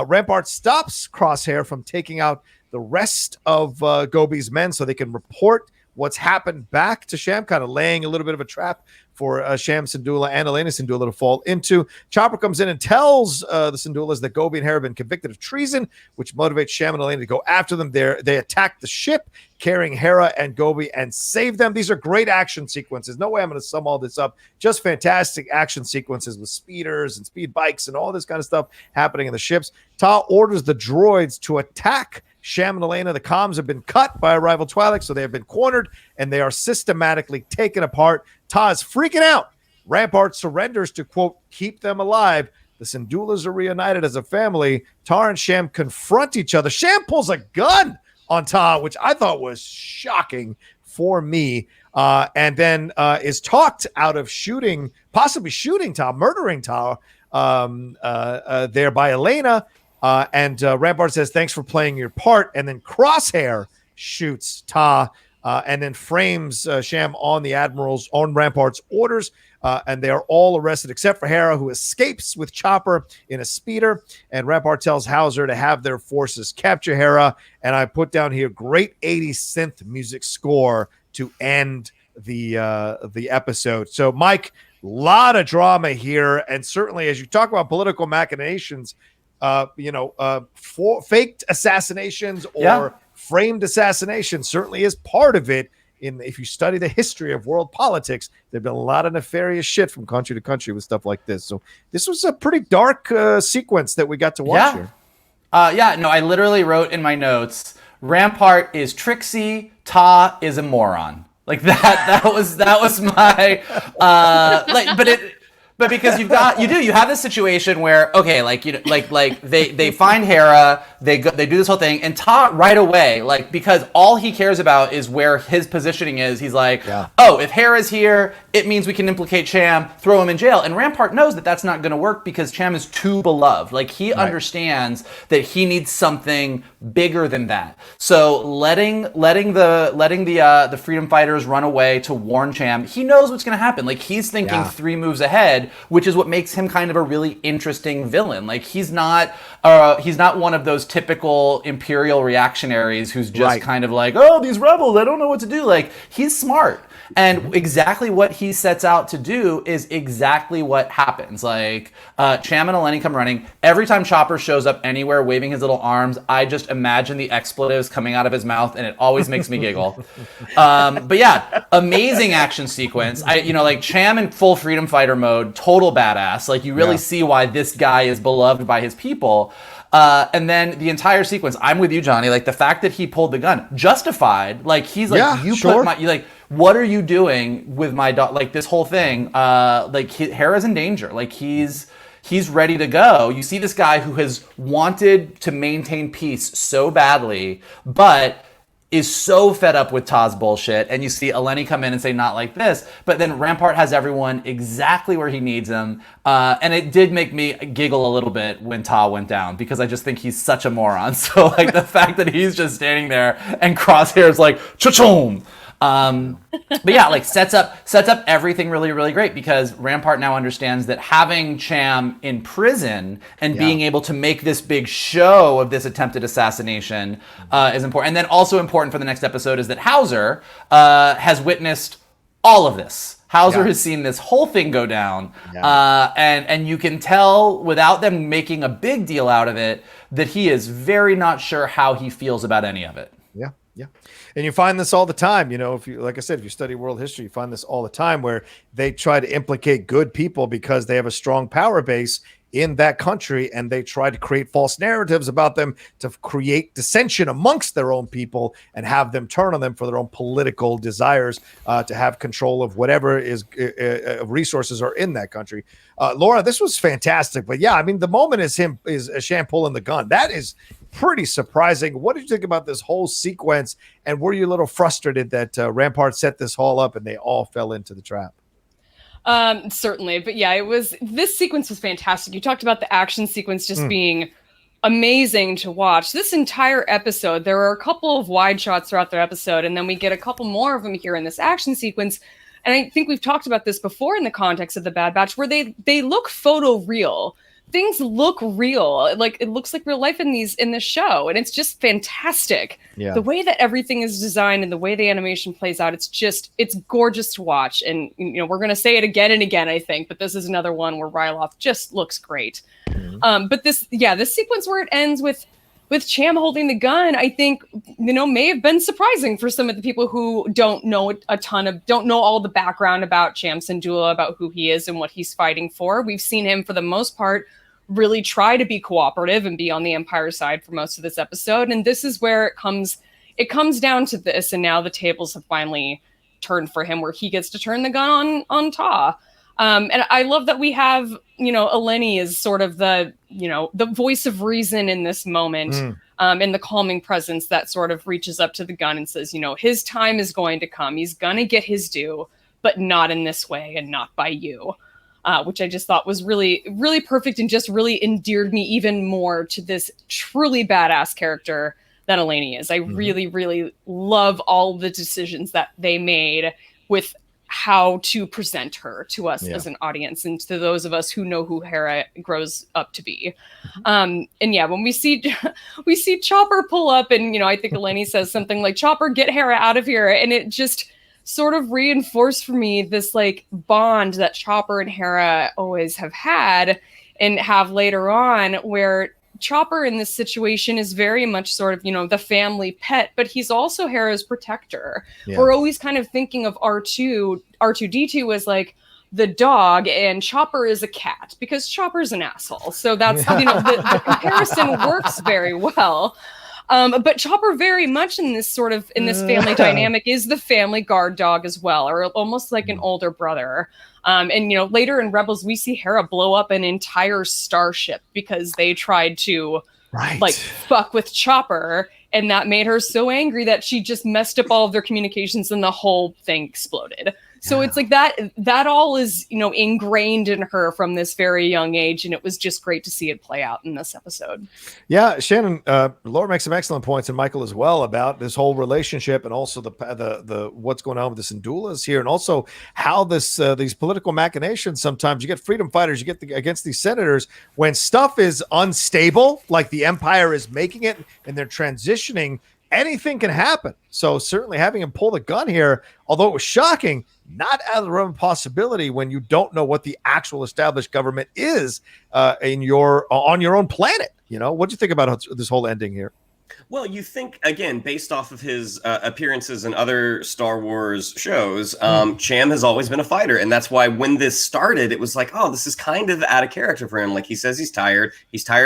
Rampart stops Crosshair from taking out the rest of Gobi's men so they can report what's happened back to Sham, kind of laying a little bit of a trap for Sham Syndulla and Elena Syndulla to fall into. Chopper comes in and tells the Syndullas that Gobi and Hera have been convicted of treason, which motivates Sham and Elena to go after them. They attack the ship, carrying Hera and Gobi, and save them. These are great action sequences. No way I'm going to sum all this up. Just fantastic action sequences with speeders and speed bikes and all this kind of stuff happening in the ships. Tah orders the droids to attack Sham and Elena. The comms have been cut by a rival Twi'lek, so they have been cornered, and they are systematically taken apart. Tah is freaking out. Rampart surrenders to, quote, keep them alive. The Syndullas are reunited as a family. Tah and Sham confront each other. Sham pulls a gun on Tah, which I thought was shocking for me, and then is talked out of possibly shooting Tah, murdering Tah there by Elena. And Rampart says, thanks for playing your part. And then Crosshair shoots Tah and then frames Sham on Rampart's orders. And they are all arrested except for Hera, who escapes with Chopper in a speeder. And Rampart tells Hauser to have their forces capture Hera. And I put down here, great 80s synth music score to end the episode. So, Mike, a lot of drama here. And certainly, as you talk about political machinations, faked assassinations or framed assassination certainly is part of it. If you study the history of world politics, there've been a lot of nefarious shit from country to country with stuff like this. So this was a pretty dark sequence that we got to watch here. I literally wrote in my notes, Rampart is tricksy, Tah is a moron. Like that was my But because you have this situation where, okay, they find Hera, they do this whole thing, and Tah right away, because all he cares about is where his positioning is. He's like, oh, if Hera's here, it means we can implicate Sham, throw him in jail. And Rampart knows that that's not going to work because Sham is too beloved. He understands that he needs something bigger than that. So letting the freedom fighters run away to warn Sham, he knows what's going to happen. He's thinking 3 moves ahead, which is what makes him kind of a really interesting villain. He's not one of those typical Imperial reactionaries who's just kind of like, oh, these rebels, I don't know what to do. He's smart. And exactly what he sets out to do is exactly what happens. Sham and Eleni come running. Every time Chopper shows up anywhere waving his little arms, I just imagine the expletives coming out of his mouth, and it always makes me giggle. But yeah, amazing action sequence. Cham in full freedom fighter mode, total badass. You really see why this guy is beloved by his people. And then the entire sequence, I'm with you, Johnny. The fact that he pulled the gun, justified. He's put my, what are you doing with my dog? This whole thing, Hera's in danger. He's ready to go. You see this guy who has wanted to maintain peace so badly, but is so fed up with Ta's bullshit, and you see Eleni come in and say, not like this, but then Rampart has everyone exactly where he needs them, and it did make me giggle a little bit when Ta went down, because I just think he's such a moron. So like the fact that he's just standing there and Crosshair's like, cha-choom! But yeah, like sets up everything really, really great, because Rampart now understands that having Cham in prison and being able to make this big show of this attempted assassination is important. And then also important for the next episode is that Hauser has witnessed all of this. Hauser has seen this whole thing go down, and you can tell without them making a big deal out of it that he is very not sure how he feels about any of it. Yeah. And you find this all the time, you know, if you, like I said, if you study world history, you find this all the time where they try to implicate good people because they have a strong power base in that country, and they try to create false narratives about them to create dissension amongst their own people and have them turn on them for their own political desires, to have control of whatever is resources are in that country. Laura, this was fantastic, but yeah, I mean, the moment is Cham pulling the gun. That is pretty surprising. What did you think about this whole sequence, and were you a little frustrated that Rampart set this all up and they all fell into the trap? Certainly, but yeah, this sequence was fantastic. You talked about the action sequence just being amazing to watch. This entire episode, there are a couple of wide shots throughout the episode, and then we get a couple more of them here in this action sequence. And I think we've talked about this before in the context of the Bad Batch, where they look photo real. Things look real. Like it looks like real life in this show, and it's just fantastic. Yeah. The way that everything is designed and the way the animation plays out, it's gorgeous to watch. And you know, we're gonna say it again and again, I think, but this is another one where Ryloth just looks great. But this sequence where it ends with Cham holding the gun, I think, you know, may have been surprising for some of the people who don't know all the background about Cham Syndulla, about who he is and what he's fighting for. We've seen him, for the most part, really try to be cooperative and be on the Empire side for most of this episode. And this is where it comes down to this, and now the tables have finally turned for him, where he gets to turn the gun on Ta. And I love that we have, you know, Eleni is sort of the voice of reason in this moment, and the calming presence that sort of reaches up to the gun and says, you know, his time is going to come. He's going to get his due, but not in this way and not by you, which I just thought was really, really perfect and just really endeared me even more to this truly badass character that Eleni is. I really, really love all the decisions that they made with how to present her to us as an audience, and to those of us who know who Hera grows up to be. And yeah, when we see Chopper pull up, and you know, I think Eleni says something like, "Chopper, get Hera out of here," and it just sort of reinforced for me this like bond that Chopper and Hera always have had and have later on, where Chopper in this situation is very much sort of, you know, the family pet, but he's also Hera's protector. Yeah. We're always kind of thinking of R2D2 as like the dog, and Chopper is a cat because Chopper's an asshole. So that's, you know, the comparison works very well. But Chopper very much in this family dynamic is the family guard dog as well, or almost like an older brother. And, you know, later in Rebels, we see Hera blow up an entire starship because they tried to like fuck with Chopper. And that made her so angry that she just messed up all of their communications and the whole thing exploded. So it's like that all is, you know, ingrained in her from this very young age. And it was just great to see it play out in this episode. Yeah, Shannon, Laura makes some excellent points, and Michael as well, about this whole relationship, and also the what's going on with the Syndullas here, and also how these political machinations, sometimes you get freedom fighters, you get against these senators, when stuff is unstable, like the Empire is making it and they're transitioning, anything can happen. So certainly having him pull the gun here, although it was shocking, not out of the realm of possibility when you don't know what the actual established government is on your own planet. You know, what do you think about this whole ending here? Well, you think, again, based off of his appearances in other Star Wars shows, Cham has always been a fighter. And that's why when this started, it was like, oh, this is kind of out of character for him. Like, he says he's tired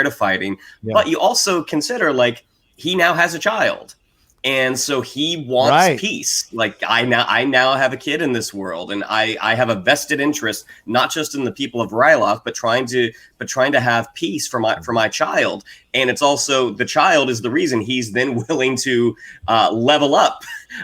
of fighting. Yeah. But you also consider, like, he now has a child. And so he wants peace. Like I now have a kid in this world, and I have a vested interest, not just in the people of Ryloth, but trying to have peace for my child. And it's also the child is the reason he's then willing to level up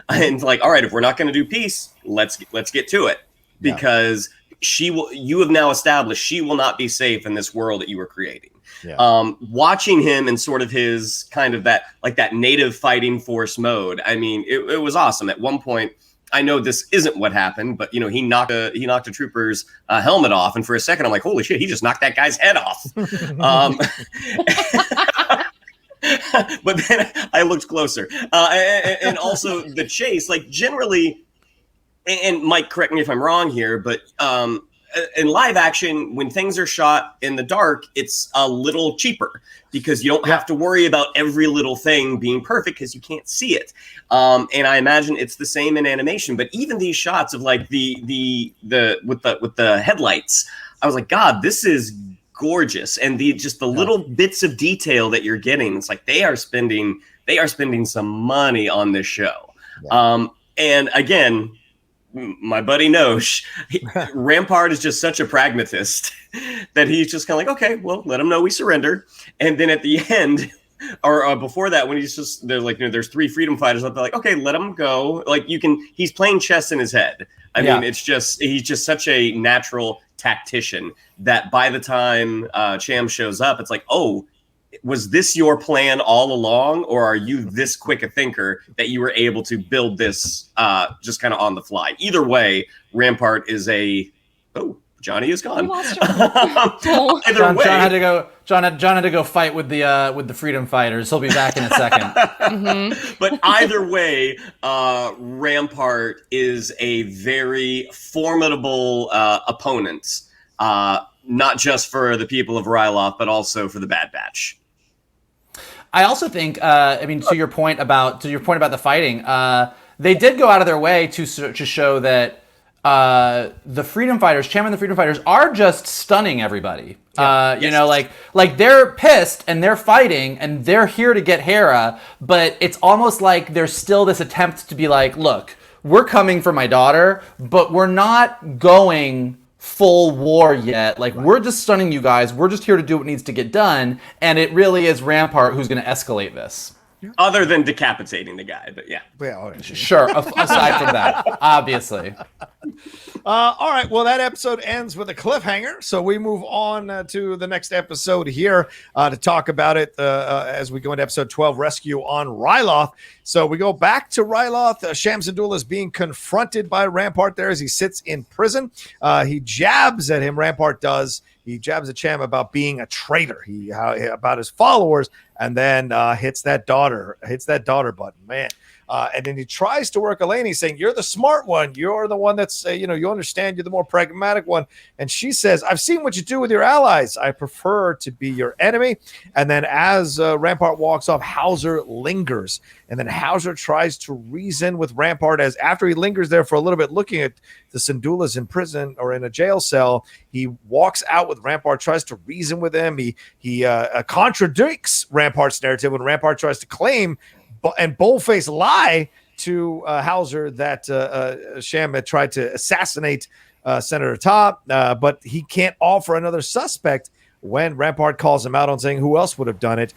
and like, all right, if we're not going to do peace, let's get to it, because you have now established she will not be safe in this world that you are creating. Yeah. Watching him in sort of his kind of that native fighting force mode. I mean, it was awesome. At one point, I know this isn't what happened, but he knocked a trooper's helmet off, and for a second, I'm like, holy shit, he just knocked that guy's head off. But then I looked closer, and also the chase, like generally, and Mike, correct me if I'm wrong here, but in live action, when things are shot in the dark, it's a little cheaper because you don't have to worry about every little thing being perfect because you can't see it. And I imagine it's the same in animation. But even these shots of like the with the headlights, I was like, God, this is gorgeous. And the little bits of detail that you're getting, it's like they are spending some money on this show. Yeah. And again, my buddy Nosh, Rampart is just such a pragmatist that he's just kind of like, okay, well, let him know we surrender. And then at the end, or before that, when they're like, there's 3 freedom fighters, they're like, okay, let him go. Like he's playing chess in his head. I mean, he's just such a natural tactician that by the time Cham shows up, it's like, oh, was this your plan all along, or are you this quick a thinker that you were able to build this just kind of on the fly? Either way, Rampart is Johnny is gone. John had to go. John had to go fight with the freedom fighters. He'll be back in a second. Mm-hmm. But either way, Rampart is a very formidable opponent. Not just for the people of Ryloth, but also for the Bad Batch. I also think, to your point about the fighting, they did go out of their way to show that the Freedom Fighters, Cham and the Freedom Fighters, are just stunning everybody. Like they're pissed and they're fighting and they're here to get Hera, but it's almost like there's still this attempt to be like, look, we're coming for my daughter, but we're not going full war yet. Like, we're just stunning you guys. We're just here to do what needs to get done. And it really is Rampart who's going to escalate this. Other than decapitating the guy, but yeah. Sure, aside from that, obviously. All right, well, that episode ends with a cliffhanger, so we move on to the next episode here to talk about it as we go into episode 12, Rescue on Ryloth. So we go back to Ryloth. Sham Syndulla is being confronted by Rampart there as he sits in prison. He jabs at him, Rampart does. He jabs at Cham about being a traitor, about his followers, and then hits that daughter button, man. And then he tries to work Eleni, saying, "You're the smart one. You're the one that's, you understand. You're the more pragmatic one." And she says, "I've seen what you do with your allies. I prefer to be your enemy." And then as Rampart walks off, Hauser lingers. And then Hauser tries to reason with Rampart as after he lingers there for a little bit, looking at the Syndullas in prison or in a jail cell, he walks out with Rampart, tries to reason with him. He contradicts Rampart's narrative when Rampart tries to claim and boldface lie to Hauser that Sham had tried to assassinate Senator Top, but he can't offer another suspect when Rampart calls him out on saying who else would have done it.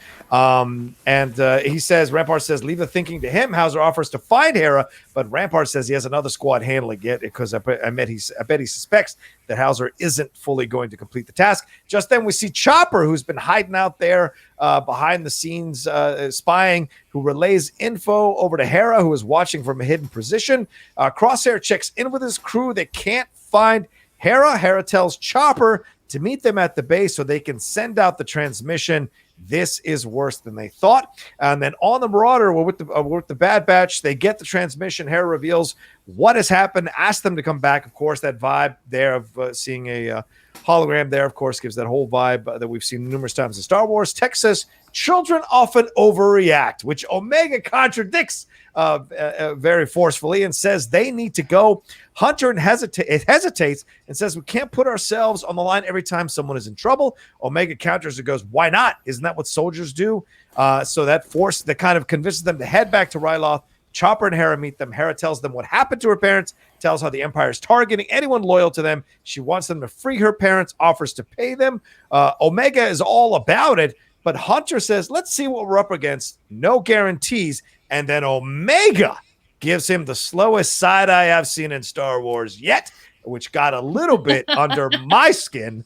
He says, Rampart says, leave the thinking to him. Hauser offers to find Hera, but Rampart says he has another squad handling it because I bet he suspects that Hauser isn't fully going to complete the task. Just then we see Chopper, who's been hiding out there behind the scenes, spying, who relays info over to Hera, who is watching from a hidden position. Crosshair checks in with his crew. They can't find Hera. Hera tells Chopper to meet them at the base so they can send out the transmission. This is worse than they thought. And then on the Marauder, we're with the Bad Batch. They get the transmission. Hera reveals what has happened, ask them to come back. Of course, that vibe there of seeing a hologram there, of course, gives that whole vibe that we've seen numerous times in Star Wars. Tech says children often overreact, which Omega contradicts very forcefully and says they need to go. Hunter hesitates and says we can't put ourselves on the line every time someone is in trouble. Omega counters and goes, why not? Isn't that what soldiers do? So that kind of convinces them to head back to Ryloth. Chopper and Hera meet them. Hera tells them what happened to her parents, tells how the Empire is targeting anyone loyal to them. She wants them to free her parents, offers to pay them. Omega is all about it, but Hunter says, let's see what we're up against. No guarantees. And then Omega gives him the slowest side-eye I've seen in Star Wars yet, which got a little bit under my skin.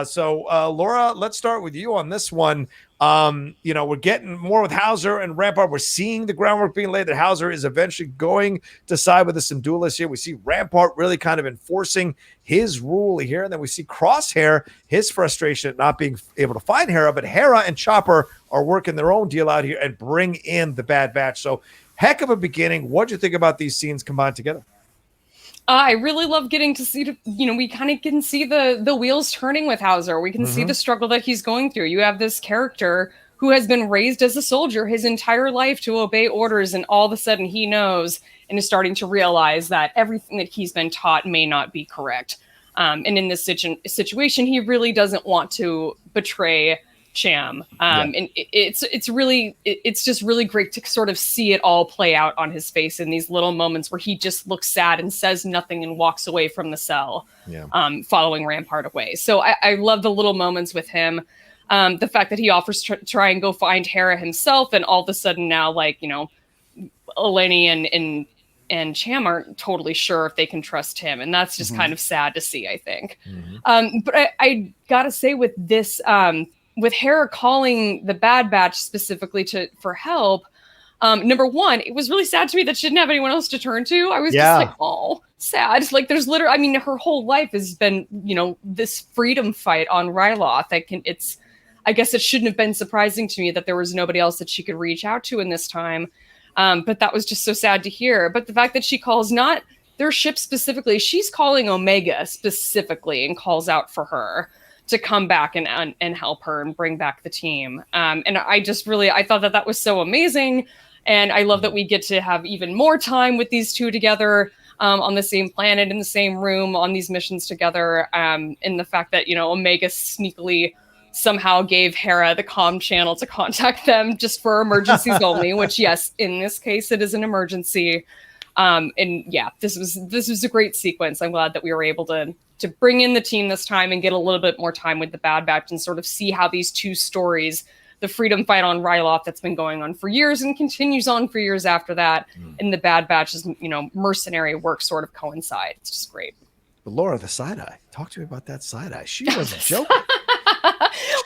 So Laura, let's start with you on this one. We're getting more with Hauser and Rampart. We're seeing the groundwork being laid that Hauser is eventually going to side with the Syndullas here. We see Rampart really kind of enforcing his rule here. And then we see Crosshair, his frustration at not being able to find Hera, but Hera and Chopper are working their own deal out here and bring in the Bad Batch. So heck of a beginning. What'd you think about these scenes combined together? I really love getting to see, we kind of can see the wheels turning with Hauser. We can see the struggle that he's going through. You have this character who has been raised as a soldier his entire life to obey orders, and all of a sudden he knows and is starting to realize that everything that he's been taught may not be correct. And in this situation, he really doesn't want to betray Cham. And it's just really great to sort of see it all play out on his face in these little moments where he just looks sad and says nothing and walks away from the cell, following Rampart away. So I love the little moments with him. The fact that he offers to try and go find Hera himself, and all of a sudden now, Eleni and Cham aren't totally sure if they can trust him. And that's just kind of sad to see, I think. But I gotta say with this, with Hera calling the Bad Batch specifically for help, number one, it was really sad to me that she didn't have anyone else to turn to. I was just like, oh, sad. Like, there's literally, her whole life has been, this freedom fight on Ryloth. I guess it shouldn't have been surprising to me that there was nobody else that she could reach out to in this time. But that was just so sad to hear. But the fact that she calls not their ship specifically, she's calling Omega specifically and calls out for her to come back and help her and bring back the team. And I thought that was so amazing. And I love that we get to have even more time with these two together on the same planet, in the same room, on these missions together. And the fact that, Omega sneakily somehow gave Hera the comm channel to contact them just for emergencies only, which, yes, in this case, it is an emergency. This was a great sequence. I'm glad that we were able to bring in the team this time and get a little bit more time with the Bad Batch and sort of see how these two stories, the freedom fight on Ryloth that's been going on for years and continues on for years after that, and the Bad Batch's, mercenary work sort of coincide. It's just great. But Laura, the side-eye. Talk to me about that side-eye. She wasn't joking.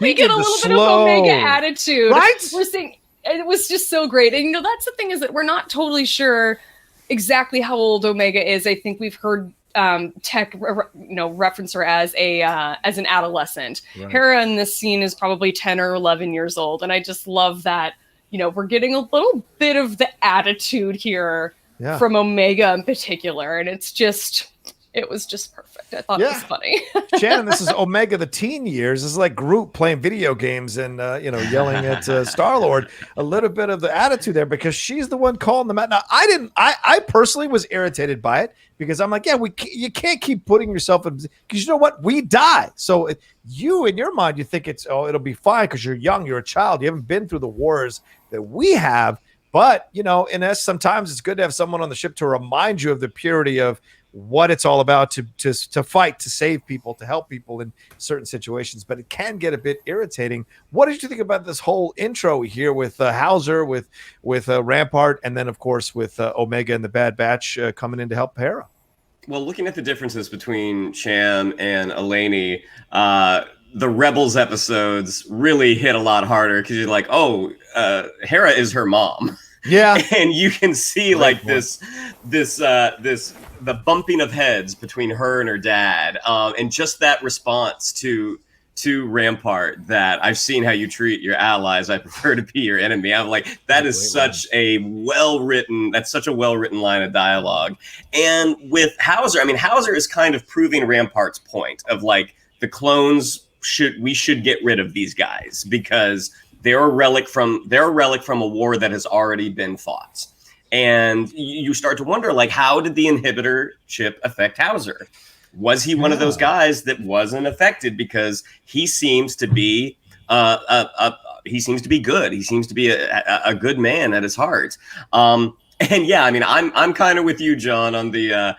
We get a little bit of Omega attitude. Right? We're seeing, it was just so great. And, that's the thing, is that we're not totally sure exactly how old Omega is. I think we've heard Tech, reference her as an adolescent. Right. Hera in this scene is probably 10 or 11 years old, and I just love that. We're getting a little bit of the attitude here from Omega in particular, and it was just perfect. I thought it was funny. Shannon, this is Omega the teen years. This is like Groot playing video games and yelling at Star-Lord. A little bit of the attitude there because she's the one calling them out. Now, I personally was irritated by it because I'm like, you can't keep putting yourself in, because you know what? We die. So you, in your mind, you think it'll be fine because you're young, you're a child, you haven't been through the wars that we have. But, sometimes it's good to have someone on the ship to remind you of the purity of what it's all about, to fight, to save people, to help people in certain situations. But it can get a bit irritating. What did you think about this whole intro here with Hauser, with Rampart, and then, of course, with Omega and the Bad Batch coming in to help Hera? Well, looking at the differences between Cham and Eleni, the Rebels episodes really hit a lot harder because you're like, Hera is her mom. Yeah. And you can see the bumping of heads between her and her dad, and just that response to to Rampart that I've seen how you treat your allies. I prefer to be your enemy. I'm like, that is such a well-written line of dialogue. And with Hauser, I mean, Hauser is kind of proving Rampart's point of like the clones we should get rid of these guys because they're a relic from a war that has already been fought. And you start to wonder, like, how did the inhibitor chip affect Hauser? Was he one of those guys that wasn't affected because he seems to be good. He seems to be a good man at his heart. And yeah, I mean, I'm kind of with you, John, on the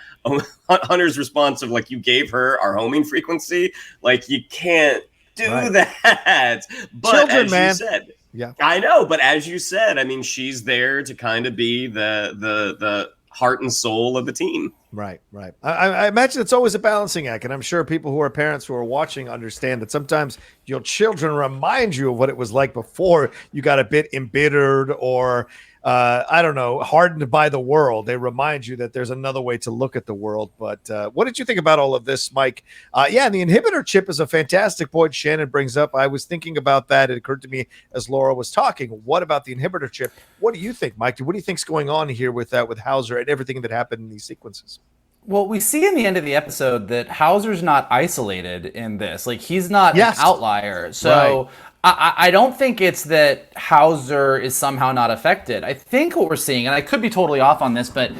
Hunter's response of like, you gave her our homing frequency. Like, you can't do that. But children, as man. you said, yeah, I know. But as you said, I mean, she's there to kind of be the heart and soul of the team. Right. I imagine it's always a balancing act, and I'm sure people who are parents who are watching understand that sometimes your children remind you of what it was like before you got a bit embittered or I don't know, hardened by the world. They remind you that there's another way to look at the world. But what did you think about all of this, Mike? Yeah, the inhibitor chip is a fantastic point Shannon brings up. I was thinking about that. It occurred to me as Laura was talking. What about the inhibitor chip? What do you think, Mike? What do you think's going on here with that, with Hauser and everything that happened in these sequences? Well, we see in the end of the episode that Hauser's not isolated in this. Like, he's not an outlier. So I don't think it's that Hauser is somehow not affected. I think what we're seeing, and I could be totally off on this, but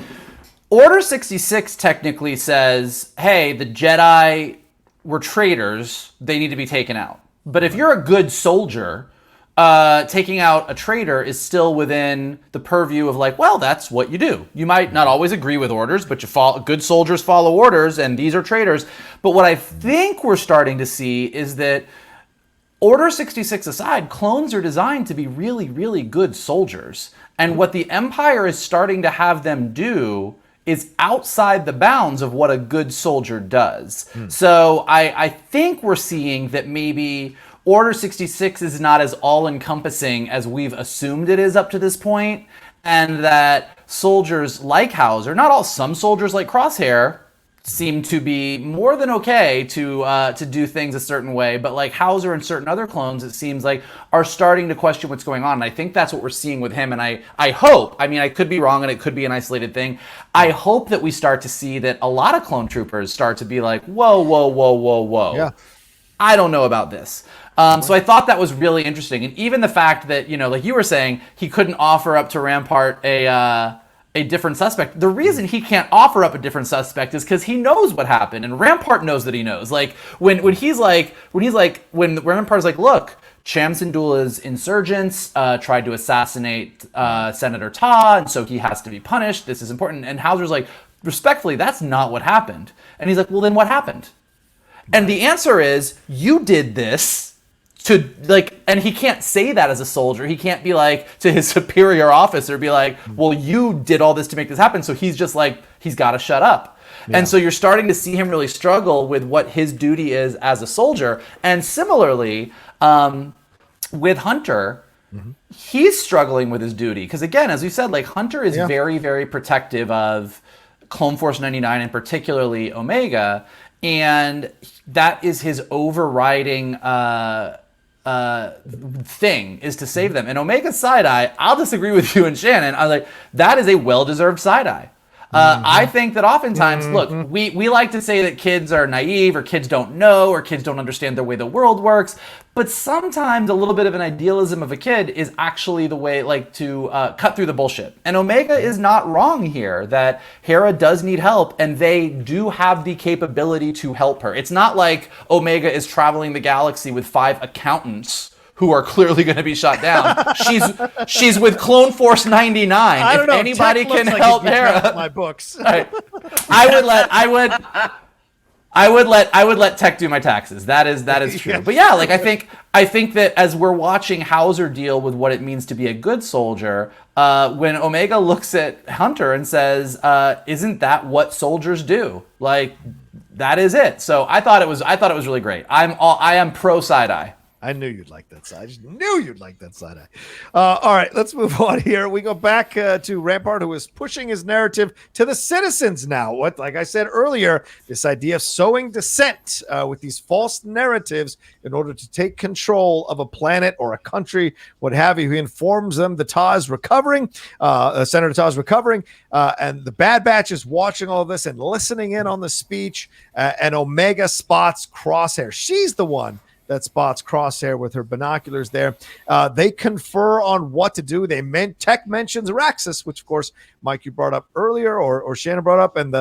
Order 66 technically says, hey, the Jedi were traitors. They need to be taken out. But if you're a good soldier, taking out a traitor is still within the purview of like, well, that's what you do. You might not always agree with orders, but good soldiers follow orders, and these are traitors. But what I think we're starting to see is that Order 66 aside, clones are designed to be really, really good soldiers. And what the Empire is starting to have them do is outside the bounds of what a good soldier does. So I think we're seeing that maybe Order 66 is not as all-encompassing as we've assumed it is up to this point, and that soldiers like Hauser, some soldiers like Crosshair seem to be more than okay to do things a certain way, but like Hauser and certain other clones, it seems like, are starting to question what's going on. And I think that's what we're seeing with him. And I hope, I mean, I could be wrong and it could be an isolated thing. I hope that we start to see that a lot of clone troopers start to be like, whoa. Yeah. I don't know about this. So I thought that was really interesting. And even the fact that, like you were saying, he couldn't offer up to Rampart a different suspect. The reason he can't offer up a different suspect is because he knows what happened, and Rampart knows that he knows. Like when Rampart's like, look, Cham Syndulla's insurgents tried to assassinate Senator Ta, and so he has to be punished. This is important. And Hauser's like, respectfully, that's not what happened. And he's like, well, then what happened? And the answer is, you did this. And he can't say that as a soldier. He can't be like, to his superior officer, be like, well, you did all this to make this happen. So he's just like, he's got to shut up. Yeah. And so you're starting to see him really struggle with what his duty is as a soldier. And similarly, with Hunter, he's struggling with his duty. Because again, as we said, like, Hunter is very, very protective of Clone Force 99 and particularly Omega. And that is his overriding thing, is to save them. And Omega's side-eye, I'll disagree with you and Shannon. I was like, that is a well-deserved side-eye. I think that oftentimes, look, we like to say that kids are naive, or kids don't know, or kids don't understand the way the world works. But sometimes a little bit of an idealism of a kid is actually the way, like, to cut through the bullshit. And Omega is not wrong here, that Hera does need help, and they do have the capability to help her. It's not like Omega is traveling the galaxy with 5 accountants who are clearly going to be shot down. She's with Clone Force 99. I don't if know. Anybody Tech can looks like help he'd be Hera. tracking my books. Right. I would let Tech do my taxes. That is true. Yeah. But yeah, like I think that as we're watching Hauser deal with what it means to be a good soldier, when Omega looks at Hunter and says, "Isn't that what soldiers do?" Like, that is it. So I thought it was really great. I am pro side eye. I knew you'd like that side. I just knew you'd like that side eye. All right, let's move on here. We go back to Rampart, who is pushing his narrative to the citizens now. Like I said earlier, this idea of sowing dissent with these false narratives in order to take control of a planet or a country, what have you. He informs them the Ta is recovering, Senator Ta is recovering, and the Bad Batch is watching all of this and listening in on the speech, and Omega spots Crosshair. She's the one that spots Crosshair with her binoculars there. They confer on what to do. Tech mentions Raxus, which of course Mike you brought up earlier, or Shannon brought up, and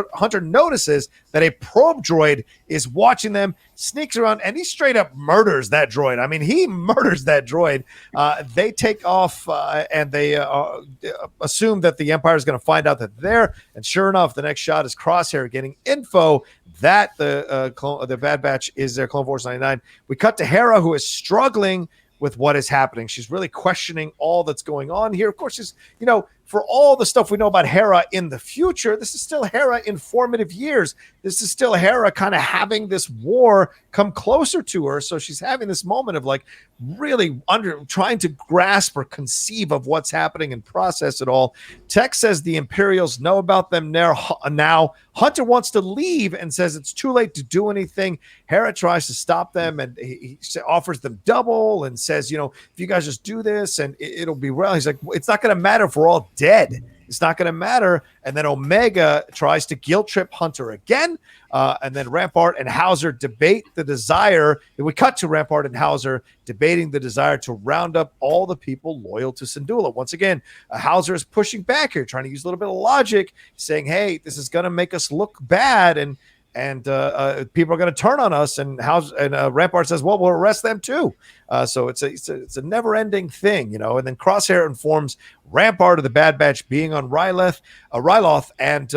Hunter notices that a probe droid is watching them, sneaks around, and he straight up murders that droid. I mean, he murders that droid. They take off and they assume that the Empire is going to find out that they're there. And sure enough, the next shot is Crosshair getting info that the Bad Batch is their Clone Force 99. We cut to Hera, who is struggling with what is happening. She's really questioning all that's going on here. Of course, she's, for all the stuff we know about Hera in the future, this is still Hera in formative years. This is still Hera kind of having this war come closer to her. So she's having this moment of like really trying to grasp or conceive of what's happening and process it all. Tech says the Imperials know about them now. Hunter wants to leave and says it's too late to do anything. Hera tries to stop them, and he offers them double and says, if you guys just do this and it'll be well. He's like, it's not going to matter if we're all dead. It's not going to matter. And then Omega tries to guilt trip Hunter again. And then Rampart and Hauser debate the desire. We cut to Rampart and Hauser debating the desire to round up all the people loyal to Syndulla. Once again, Hauser is pushing back here, trying to use a little bit of logic, saying, hey, this is going to make us look bad. And people are going to turn on us. And Rampart says, well, we'll arrest them too. So it's a never-ending thing, And then Crosshair informs Rampart of the Bad Batch being on Ryloth, and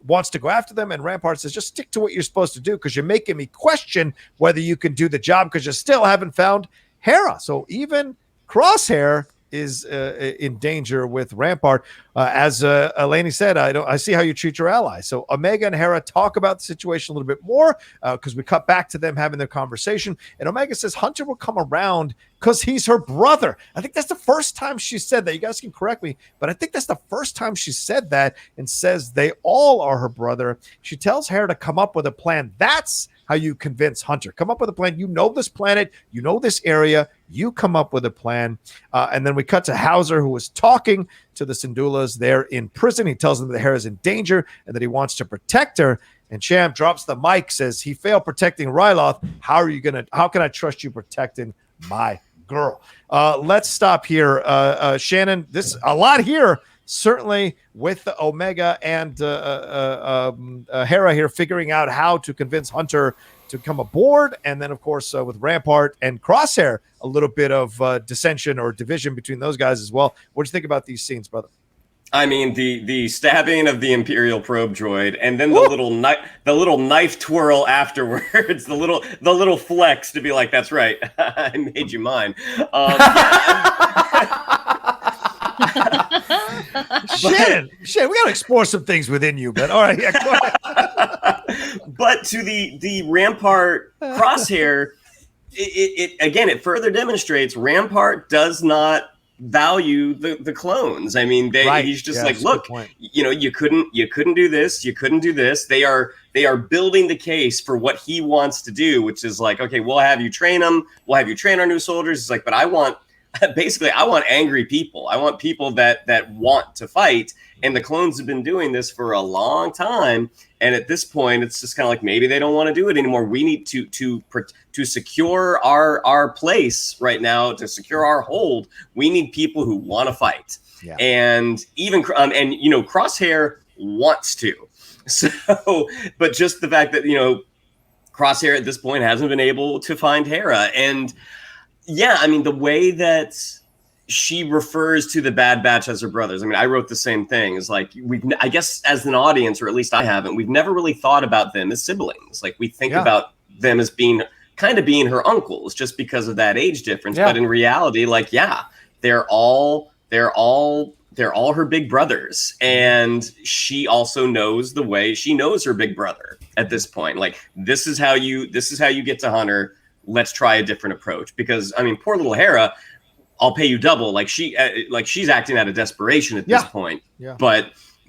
wants to go after them. And Rampart says, just stick to what you're supposed to do, because you're making me question whether you can do the job, because you still haven't found Hera. So even Crosshair is in danger with Rampart. As Eleni said, I see how you treat your allies. So Omega and Hera talk about the situation a little bit more, because we cut back to them having their conversation. And Omega says Hunter will come around because he's her brother. I think that's the first time she said that. You guys can correct me, but I think that's the first time she said that, and says they all are her brother. She tells Hera to come up with a plan. That's how you convince Hunter. Come up with a plan. You know this planet. You know this area. You come up with a plan. And then we cut to Hauser, who is talking to the Syndullas there in prison. He tells them that Hera's in danger and that he wants to protect her. And Cham drops the mic, says he failed protecting Ryloth. How can I trust you protecting my girl? Let's stop here. Shannon, this a lot here. Certainly with the Omega and Hera here figuring out how to convince Hunter to come aboard. And then, of course, with Rampart and Crosshair, a little bit of dissension or division between those guys as well. What do you think about these scenes, brother? I mean, the stabbing of the Imperial probe droid, and then the little knife twirl afterwards, the little flex to be like, that's right, I made you mine. Shannon, we got to explore some things within you, but all right. Yeah, go ahead. But to the Rampart Crosshair, it further demonstrates Rampart does not value the clones. I mean, he's just like, look, you couldn't do this, you couldn't do this. They are building the case for what he wants to do, which is like, okay, we'll have you train them, we'll have you train our new soldiers. It's like, but I want angry people. I want people that want to fight. And the clones have been doing this for a long time. And at this point, it's just kind of like, maybe they don't want to do it anymore. We need to secure our place right now, to secure our hold. We need people who want to fight. Yeah. And even, Crosshair wants to. So, but just the fact that, Crosshair at this point hasn't been able to find Hera. And yeah, I mean, the way that she refers to the Bad Batch as her brothers. I mean, I wrote the same thing. It's like, I guess as an audience, or at least I haven't, we've never really thought about them as siblings. Like, we think about them as being her uncles just because of that age difference. Yeah. But in reality, like, they're all they're all her big brothers, and she also knows the way. She knows her big brother at this point. Like, this is how you get to Hunter. Let's try a different approach, because I mean, poor little Hera, I'll pay you double. Like she's acting out of desperation at this point. Yeah.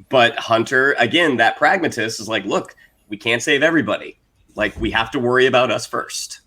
But Hunter, again, that pragmatist, is like, look, we can't save everybody. Like, we have to worry about us first.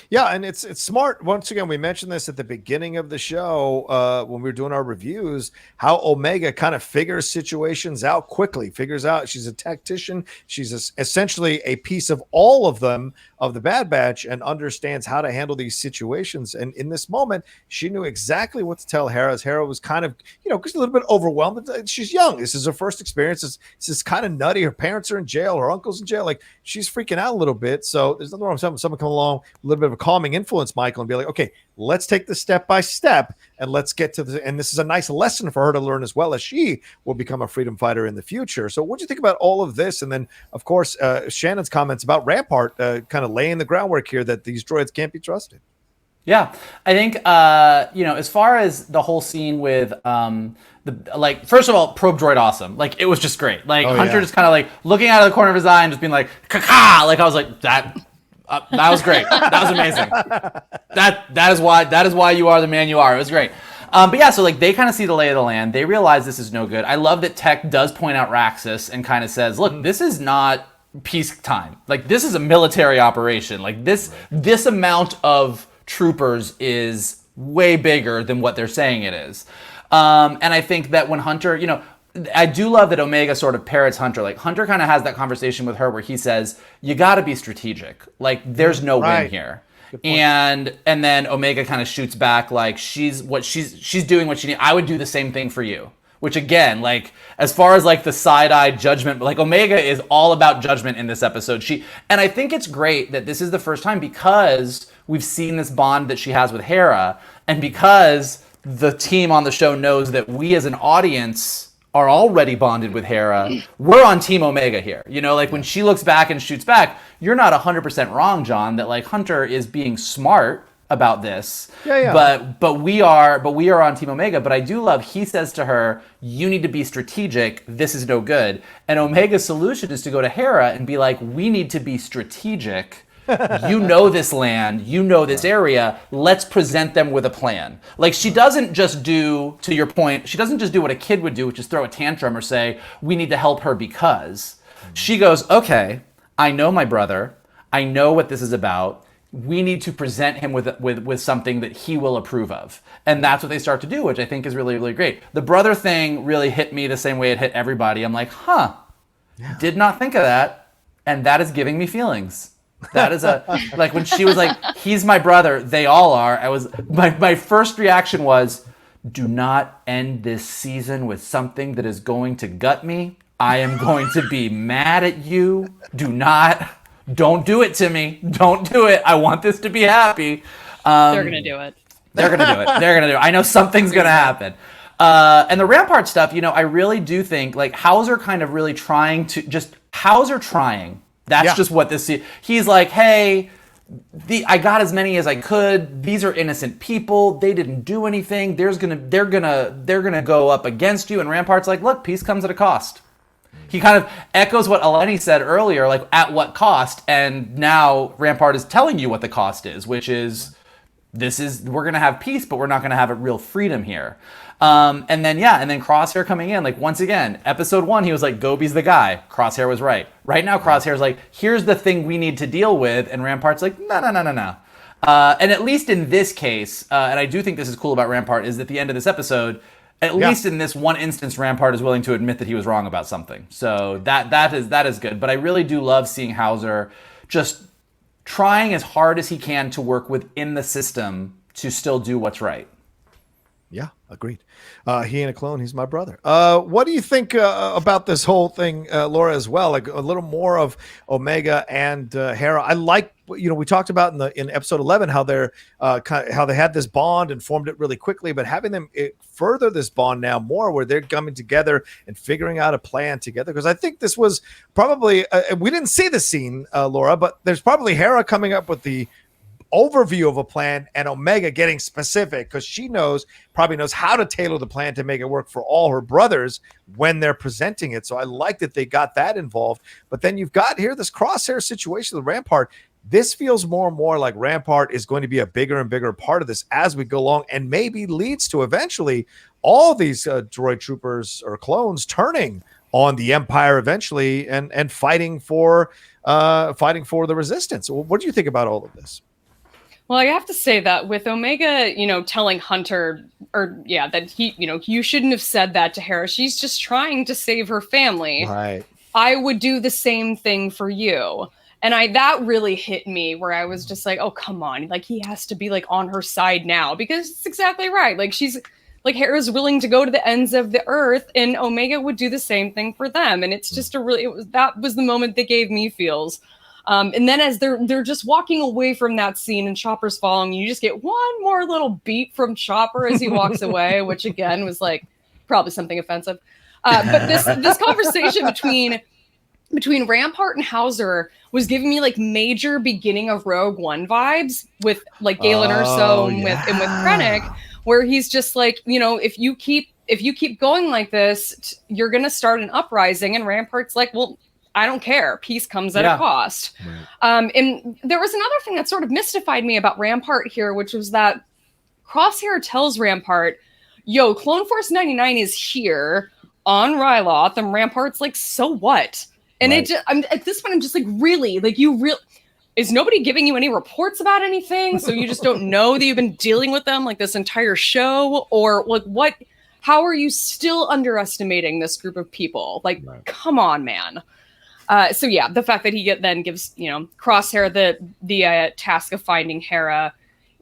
Yeah, and it's smart. Once again, we mentioned this at the beginning of the show when we were doing our reviews, how Omega kind of figures situations out quickly, figures out she's a tactician. She's essentially a piece of all of them, of the Bad Batch, and understands how to handle these situations. And in this moment, she knew exactly what to tell Hera. As Hera was kind of, just a little bit overwhelmed. She's young. This is her first experience. This is kind of nutty. Her parents are in jail. Her uncle's in jail. Like, she's freaking out a little bit. So there's nothing wrong with someone come along, a little bit of a calming influence, Michael, and be like, okay, let's take this step by step, and let's get to and this is a nice lesson for her to learn, as well as she will become a freedom fighter in the future. So what do you think about all of this? And then, of course, Shannon's comments about Rampart kind of laying the groundwork here that these droids can't be trusted. Yeah, I think, as far as the whole scene with first of all, probe droid awesome. Like, it was just great. Like, Hunter just kind of like looking out of the corner of his eye and just being like, caca. Like, I was like, that was great. That was amazing. That is why you are the man you are. It was great. But yeah, so like they kind of see the lay of the land. They realize this is no good. I love that Tech does point out Raxus and kind of says, look, this is not peacetime. Like, this is a military operation. Like, this amount of troopers is way bigger than what they're saying it is. And I think that when Hunter, I do love that Omega sort of parrots Hunter. Like, Hunter kind of has that conversation with her where he says, you got to be strategic. Like, there's no win here. And then Omega kind of shoots back like she's doing what she needs. I would do the same thing for you. Which, again, like, as far as like the side-eye judgment, like, Omega is all about judgment in this episode. And I think it's great that this is the first time, because we've seen this bond that she has with Hera, and because the team on the show knows that we as an audience are already bonded with Hera, we're on Team Omega here. When she looks back and shoots back, you're not 100% wrong, John, that like Hunter is being smart about this. Yeah. But we are on Team Omega. But I do love, he says to her, you need to be strategic. This is no good. And Omega's solution is to go to Hera and be like, we need to be strategic. You know this land, you know this area, let's present them with a plan. Like, she doesn't just do, to your point, she doesn't just do what a kid would do, which is throw a tantrum or say, we need to help her because. She goes, okay, I know my brother, I know what this is about, we need to present him with something that he will approve of. And that's what they start to do, which I think is really, really great. The brother thing really hit me the same way it hit everybody. I'm like, did not think of that, and that is giving me feelings. That is like when she was like, he's my brother, they all are. My first reaction was, do not end this season with something that is going to gut me. I am going to be mad at you. Don't do it to me. Don't do it. I want this to be happy. They're going to do it. They're going to do it. I know something's going to happen. And the Rampart stuff, I really do think like Hauser kind of really trying. That's just what this is. He's like, hey, I got as many as I could. These are innocent people. They didn't do anything. They're gonna go up against you. And Rampart's like, look, peace comes at a cost. He kind of echoes what Eleni said earlier, like, at what cost? And now Rampart is telling you what the cost is, which is, we're gonna have peace, but we're not gonna have a real freedom here. And then Crosshair coming in, like, once again, episode 1, he was like, Gobi's the guy. Crosshair was right. Right now, Crosshair's like, here's the thing we need to deal with. And Rampart's like, no. And at least in this case, and I do think this is cool about Rampart, is at the end of this episode, at least in this one instance, Rampart is willing to admit that he was wrong about something. So that is good. But I really do love seeing Hauser just trying as hard as he can to work within the system to still do what's right. Yeah, agreed. He ain't a clone. He's my brother. What do you think about this whole thing, Laura, as well? Like, a little more of Omega and Hera. I like, we talked about in episode 11 how how they had this bond and formed it really quickly, but having them further this bond now more, where they're coming together and figuring out a plan together. Because I think this was probably we didn't see the scene, Laura, but there's probably Hera coming up with the overview of a plan and Omega getting specific because she probably knows how to tailor the plan to make it work for all her brothers when they're presenting it. So I like that they got that involved. But then you've got here this Crosshair situation with Rampart. This feels more and more like Rampart is going to be a bigger and bigger part of this as we go along, and maybe leads to eventually all these droid troopers or clones turning on the Empire eventually and fighting for the Resistance. What do you think about all of this? Well, I have to say that with Omega, telling Hunter, that he, you shouldn't have said that to Hera. She's just trying to save her family. Right. I would do the same thing for you. And that really hit me where I was just like, oh, come on. Like, he has to be like on her side now because it's exactly right. Like, she's like, Hera's willing to go to the ends of the earth and Omega would do the same thing for them. And it's just that was the moment that gave me feels. And then as they're just walking away from that scene and Chopper's following, you just get one more little beat from Chopper as he walks away, which again was like probably something offensive. But this conversation between Rampart and Hauser was giving me like major beginning of Rogue One vibes with like Galen Erso and with Krennic, where he's just like, if you keep going like this, you're gonna start an uprising, and Rampart's like, well, I don't care. Peace comes at a cost. Right. And there was another thing that sort of mystified me about Rampart here, which was that Crosshair tells Rampart, yo, Clone Force 99 is here on Ryloth, and Rampart's like, so what? And at this point, I'm just like, really? Like, is nobody giving you any reports about anything? So you just don't know that you've been dealing with them like this entire show? Or like, what? How are you still underestimating this group of people? Like, come on, man. So yeah, the fact that he then gives, Crosshair the task of finding Hera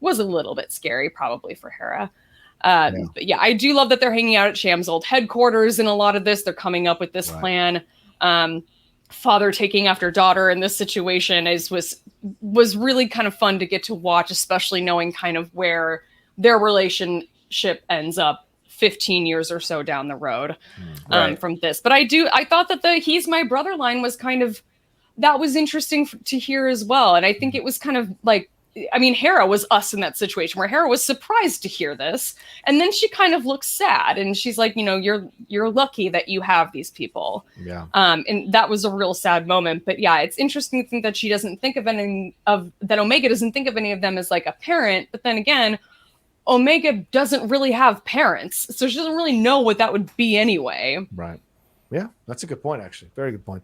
was a little bit scary, probably for Hera. But yeah, I do love that they're hanging out at Sham's old headquarters in a lot of this. They're coming up with this plan. Father taking after daughter in this situation was really kind of fun to get to watch, especially knowing kind of where their relationship ends up 15 years or so down the road from this. But I thought that the he's my brother line was kind of, that was interesting to hear as well. And I think it was kind of like, I mean, Hera was us in that situation where Hera was surprised to hear this. And then she kind of looks sad and she's like, you're lucky that you have these people. Yeah. And that was a real sad moment. But yeah, it's interesting to think that she doesn't think of that Omega doesn't think of any of them as like a parent. But then again, Omega doesn't really have parents, so she doesn't really know what that would be anyway. Right. Yeah, that's a good point, actually. Very good point.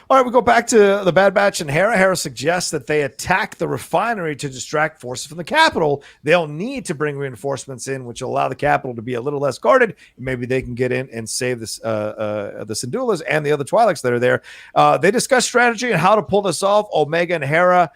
All right, we go back to the Bad Batch and Hera. Hera suggests that they attack the refinery to distract forces from the capital. They'll need to bring reinforcements in, which will allow the capital to be a little less guarded. Maybe they can get in and save this, the Syndullas and the other Twi'leks that are there. They discuss strategy and how to pull this off. Omega and Hera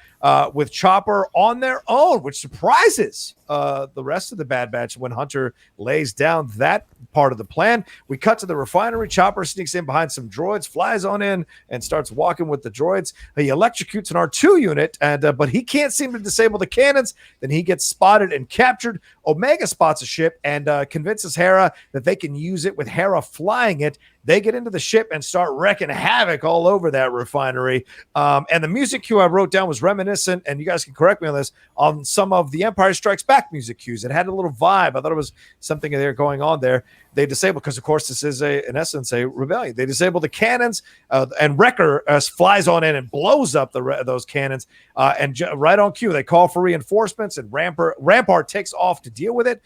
with Chopper on their own, which surprises the rest of the Bad Batch when Hunter lays down that part of the plan. We cut to the refinery. Chopper sneaks in behind some droids, flies on in, and starts walking with the droids. He electrocutes an R2 unit, but he can't seem to disable the cannons. Then he gets spotted and captured. Omega spots a ship and convinces Hera that they can use it with Hera flying it. They get into the ship and start wrecking havoc all over that refinery. And the music cue I wrote down was reminiscent, and you guys can correct me on this, on some of the Empire Strikes Back music cues. It had a little vibe. I thought it was something there going on there. They disable, because of course this is in essence a rebellion. They disable the cannons, and Wrecker flies on in and blows up those cannons. And right on cue, they call for reinforcements, and Rampart takes off to deal with it.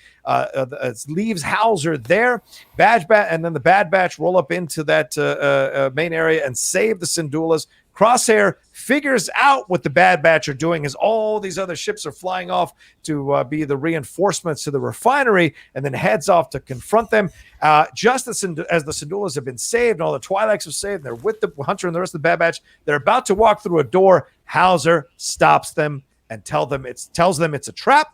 Leaves Hauser there. And then the Bad Batch roll up into that main area and save the Syndullas. Crosshair figures out what the Bad Batch are doing as all these other ships are flying off to be the reinforcements to the refinery, and then heads off to confront them. Just as the Syndullas have been saved and all the Twi'leks are saved, and they're with the Hunter and the rest of the Bad Batch. They're about to walk through a door. Hauser stops them and tells them it's a trap.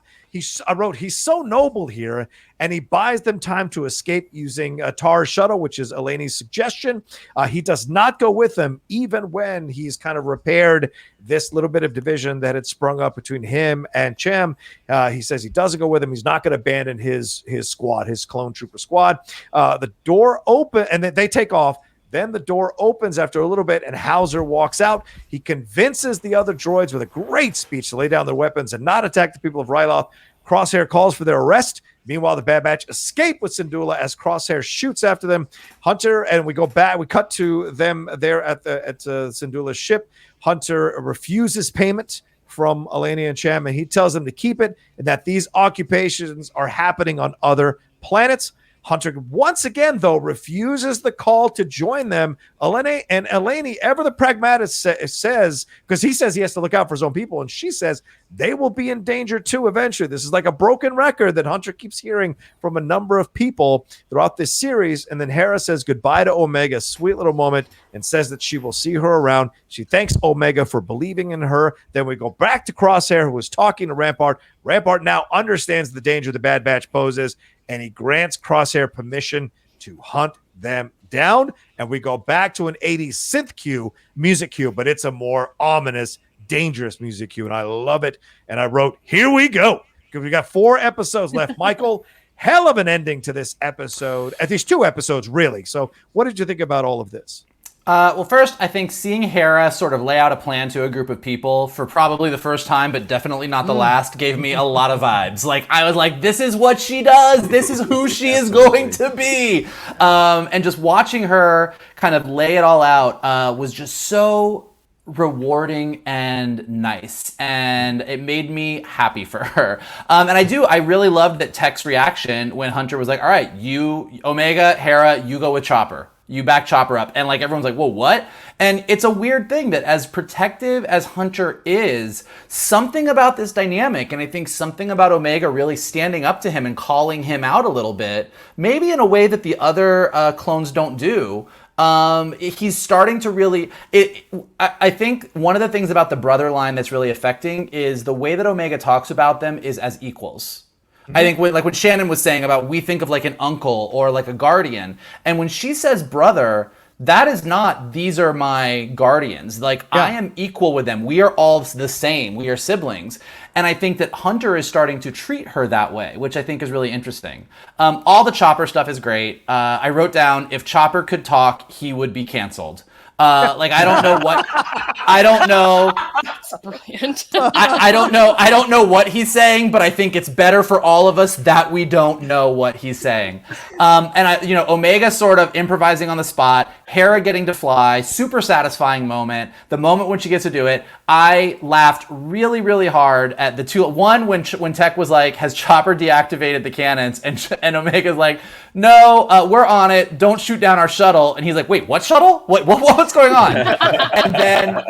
I wrote, he's so noble here, and he buys them time to escape using Tar's shuttle, which is Eleni's suggestion. He does not go with them, even when he's kind of repaired this little bit of division that had sprung up between him and Chem. He says he doesn't go with him. He's not going to abandon his squad, his clone trooper squad. The door open, and they take off. Then the door opens after a little bit, and Hauser walks out. He convinces the other droids with a great speech to lay down their weapons and not attack the people of Ryloth. Crosshair calls for their arrest. Meanwhile, the Bad Batch escape with Syndulla as Crosshair shoots after them. Hunter, and we go back. We cut to them there at Syndulla's ship. Hunter refuses payment from Eleni and Cham, and he tells them to keep it and that these occupations are happening on other planets. Hunter once again, though, refuses the call to join them. Eleni, ever the pragmatist, says, because he says he has to look out for his own people, and she says they will be in danger too eventually. This is like a broken record that Hunter keeps hearing from a number of people throughout this series. And then Hera says goodbye to Omega, sweet little moment, and says that she will see her around. She thanks Omega for believing in her. Then we go back to Crosshair, who was talking to Rampart. Rampart now understands the danger the Bad Batch poses, and he grants Crosshair permission to hunt them down. And we go back to an 80s synth music cue, but it's a more ominous, dangerous music cue, and I love it. And I wrote, here we go, because we got 4 episodes left. Michael, hell of an ending to this episode, at least 2 episodes, really. So what did you think about all of this? Well, first, I think seeing Hera sort of lay out a plan to a group of people for probably the first time, but definitely not the last, gave me a lot of vibes. Like, I was like, this is what she does. This is who she is going to be. And just watching her kind of lay it all out was just so rewarding and nice, and it made me happy for her. And I really loved that Tech's reaction when Hunter was like, all right, you, Omega, Hera, you go with Chopper. You back Chopper up. And like everyone's like, whoa, what? And it's a weird thing that as protective as Hunter is, something about this dynamic, and I think something about Omega really standing up to him and calling him out a little bit, maybe in a way that the other clones don't do, he's starting to really, I think one of the things about the brother line that's really affecting is the way that Omega talks about them is as equals. I think when Shannon was saying about we think of like an uncle or like a guardian, and when she says brother, that is not these are my guardians. Like I am equal with them. We are all the same. We are siblings. And I think that Hunter is starting to treat her that way, which I think is really interesting. All the Chopper stuff is great. I wrote down if Chopper could talk, he would be canceled. I don't know. That's brilliant. I don't know what he's saying, but I think it's better for all of us that we don't know what he's saying. Omega sort of improvising on the spot, Hera getting to fly, super satisfying moment. The moment when she gets to do it, I laughed really, really hard at the two. One, when Tech was like, has Chopper deactivated the cannons? And Omega's like, no, we're on it. Don't shoot down our shuttle. And he's like, wait, what shuttle? What's going on? And then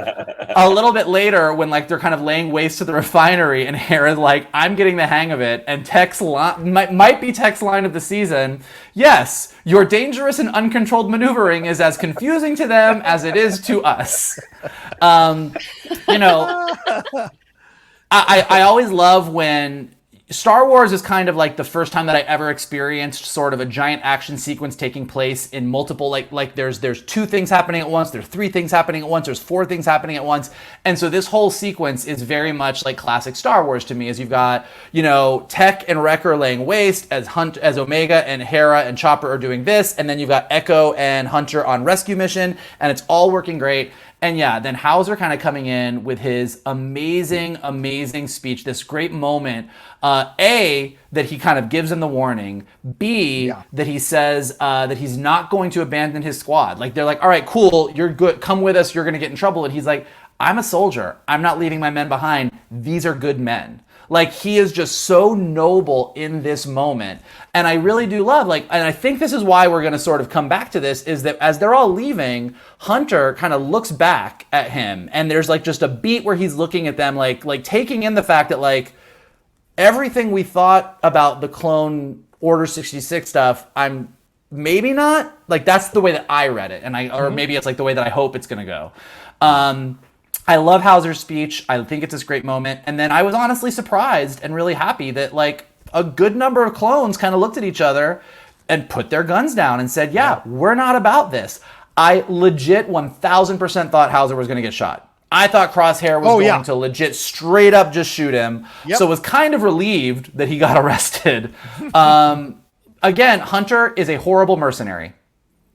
a little bit later, when like they're kind of laying waste to the refinery, and Hera's like, I'm getting the hang of it. And Tech's line might be Tech's line of the season. Yes, your dangerous and uncontrolled maneuvering is as confusing to them as it is to us. I always love when Star Wars is kind of like the first time that I ever experienced sort of a giant action sequence taking place in multiple, like there's 2 things happening at once, there's 3 things happening at once, there's 4 things happening at once. And so this whole sequence is very much like classic Star Wars to me, as you've got, Tech and Wrecker laying waste, as Omega and Hera and Chopper are doing this, and then you've got Echo and Hunter on rescue mission, and it's all working great. And then Hauser kind of coming in with his amazing, amazing speech, this great moment. A, that he kind of gives him the warning. B, that he says that he's not going to abandon his squad. Like, they're like, all right, cool, you're good, come with us, you're going to get in trouble. And he's like, I'm a soldier. I'm not leaving my men behind. These are good men. Like, he is just so noble in this moment. And I really do love, and I think this is why we're going to sort of come back to this, is that as they're all leaving, Hunter kind of looks back at him, and there's like just a beat where he's looking at them, like taking in the fact that like everything we thought about the clone Order 66 stuff, I'm maybe not, like that's the way that I read it. And or maybe it's like the way that I hope it's going to go. I love Hauser's speech. I think it's this great moment. And then I was honestly surprised and really happy that like a good number of clones kind of looked at each other and put their guns down and said, we're not about this. I legit 1000% thought Hauser was going to get shot. I thought Crosshair was going to legit straight up just shoot him. So was kind of relieved that he got arrested. Again, Hunter is a horrible mercenary.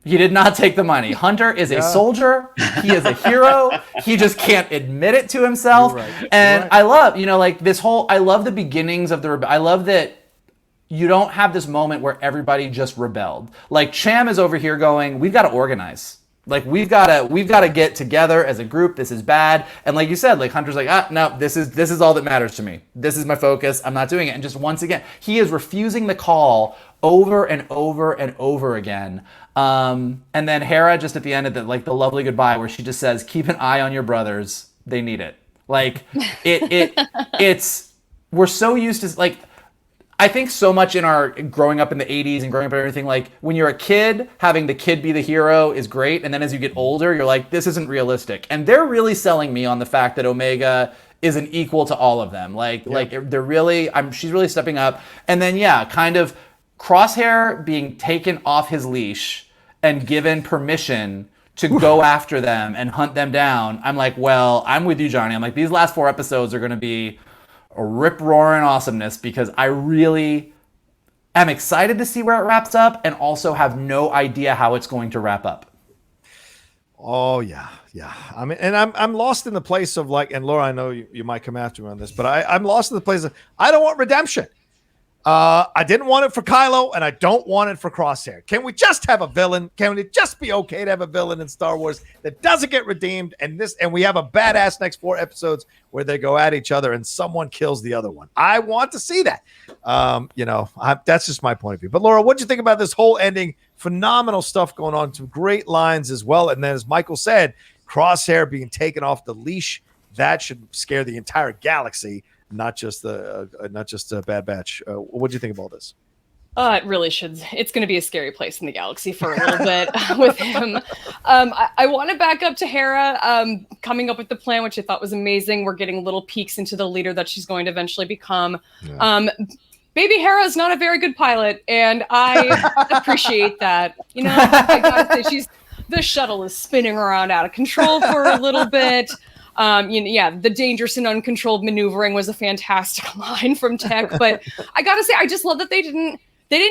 He did not take the money. Hunter is a soldier. He is a hero. He just can't admit it to himself. And I love, like this whole, I love the beginnings of I love that you don't have this moment where everybody just rebelled. Like Cham is over here going, we've got to organize. Like we've got to get together as a group. This is bad. And like you said, like Hunter's like, no, this is all that matters to me. This is my focus. I'm not doing it. And just once again, he is refusing the call over and over and over again. And then Hera just at the end of the lovely goodbye where she just says, keep an eye on your brothers. They need it. Like it's, we're so used to like, I think so much in our growing up in the 80s and growing up and everything, like when you're a kid, having the kid be the hero is great. And then as you get older, you're like, this isn't realistic. And they're really selling me on the fact that Omega is an equal to all of them. Like they're really, she's really stepping up. And then, kind of Crosshair being taken off his leash and given permission to go after them and hunt them down. I'm like, well, I'm with you, Johnny. I'm like, these last 4 episodes are going to be a rip-roaring awesomeness because I really am excited to see where it wraps up and also have no idea how it's going to wrap up. Oh, yeah. I mean, and I'm lost in the place of like, and Laura, I know you might come after me on this, but I'm lost in the place of I don't want redemption. I didn't want it for Kylo, and I don't want it for Crosshair. Can we just have a villain? Can it just be okay to have a villain in Star Wars that doesn't get redeemed? And we have a badass next 4 episodes where they go at each other and someone kills the other one. I want to see that. That's just my point of view. But Laura, what do you think about this whole ending? Phenomenal stuff going on. Some great lines as well. And then, as Michael said, Crosshair being taken off the leash, that should scare the entire galaxy. Not just a Bad Batch. What do you think of all this? It really should. It's going to be a scary place in the galaxy for a little bit with him. I want to back up to Hera coming up with the plan, which I thought was amazing. We're getting little peeks into the leader that she's going to eventually become. Yeah. Baby Hera is not a very good pilot, and I appreciate that. I gotta say, the shuttle is spinning around out of control for a little bit. The dangerous and uncontrolled maneuvering was a fantastic line from Tech, but I gotta say, I just love that they didn't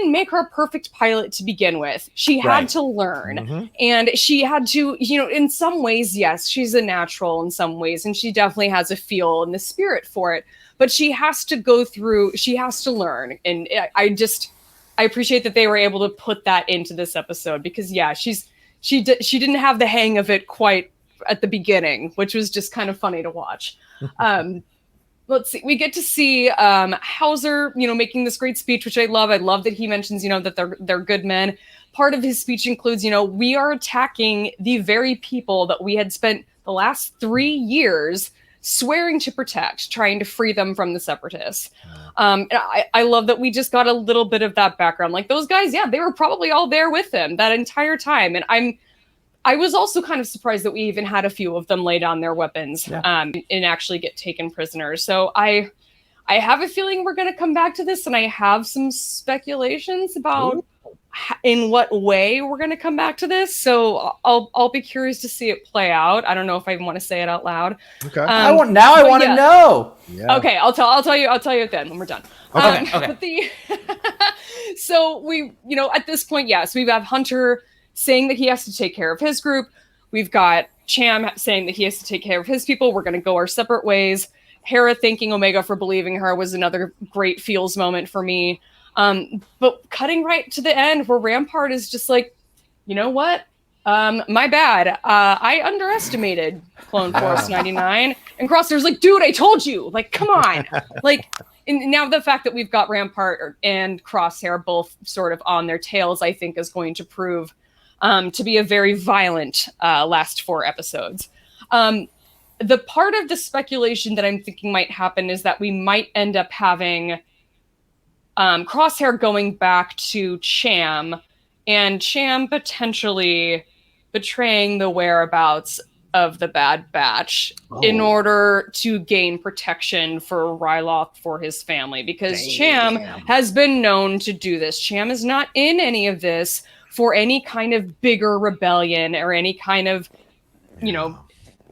make her a perfect pilot to begin with. She had to learn, and she had to, in some ways, yes, she's a natural in some ways, and she definitely has a feel and the spirit for it, but she has to learn. And I appreciate that they were able to put that into this episode because, she didn't have the hang of it quite at the beginning, which was just kind of funny to watch. Let's see. We get to see Hauser, making this great speech, which I love. I love that he mentions, that they're good men. Part of his speech includes, we are attacking the very people that we had spent the last 3 years swearing to protect, trying to free them from the Separatists. And I love that we just got a little bit of that background. Like those guys, they were probably all there with him that entire time. And I was also kind of surprised that we even had a few of them lay down their weapons and actually get taken prisoners. So I have a feeling we're going to come back to this, and I have some speculations about in what way we're going to come back to this. So I'll be curious to see it play out. I don't know if I even want to say it out loud. Okay. I want to know. Yeah. Okay, I'll tell you it then when we're done. Okay. So we, at this point, so we have Hunter saying that he has to take care of his group. We've got Cham saying that he has to take care of his people. We're going to go our separate ways. Hera thanking Omega for believing her was another great feels moment for me. But cutting right to the end where Rampart is just like, you know what? My bad. I underestimated Clone Force 99. And Crosshair's like, dude, I told you. Like, come on. And now the fact that we've got Rampart and Crosshair both sort of on their tails, I think is going to prove to be a very violent last 4 episodes. The part of the speculation that I'm thinking might happen is that we might end up having Crosshair going back to Cham, and Cham potentially betraying the whereabouts of the Bad Batch in order to gain protection for Ryloth for his family, because Cham has been known to do this. Cham is not in any of this for any kind of bigger rebellion or any kind of,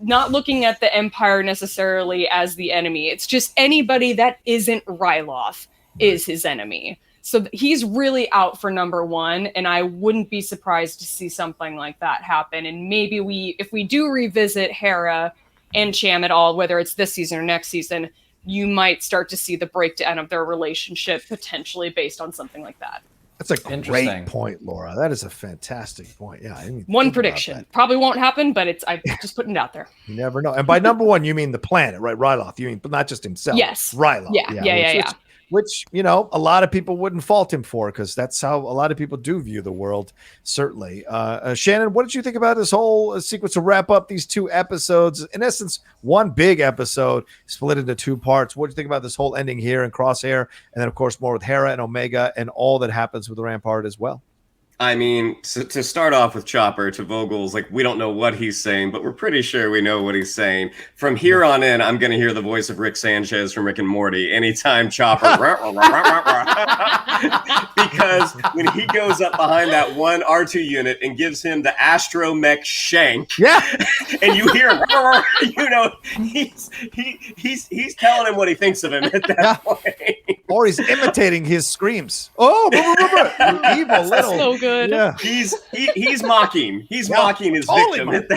not looking at the Empire necessarily as the enemy. It's just anybody that isn't Ryloth is his enemy. So he's really out for number 1, and I wouldn't be surprised to see something like that happen. And maybe if we do revisit Hera and Cham at all, whether it's this season or next season, you might start to see the breakdown of their relationship potentially based on something like that. That's a great point, Laura. That is a fantastic point. Yeah. One prediction. Probably won't happen, but I'm just putting it out there. You never know. And by number 1, you mean the planet, right? Ryloth. You mean not just himself. Yes. Ryloth. Yeah. Which, a lot of people wouldn't fault him for, because that's how a lot of people do view the world, certainly. Shannon, what did you think about this whole sequence to wrap up these 2 episodes? In essence, one big episode split into 2 parts. What do you think about this whole ending here in Crosshair? And then, of course, more with Hera and Omega and all that happens with the Rampart as well. I mean, to start off with Chopper to Vogel's, like, we don't know what he's saying, but we're pretty sure we know what he's saying. From here on in, I'm going to hear the voice of Rick Sanchez from Rick and Morty anytime Chopper, because when he goes up behind that one R2 unit and gives him the astromech shank, and you hear, he's telling him what he thinks of him at that point. Or he's imitating his screams. Oh, you evil little. So good. Yeah. He's mocking. He's mocking his victim at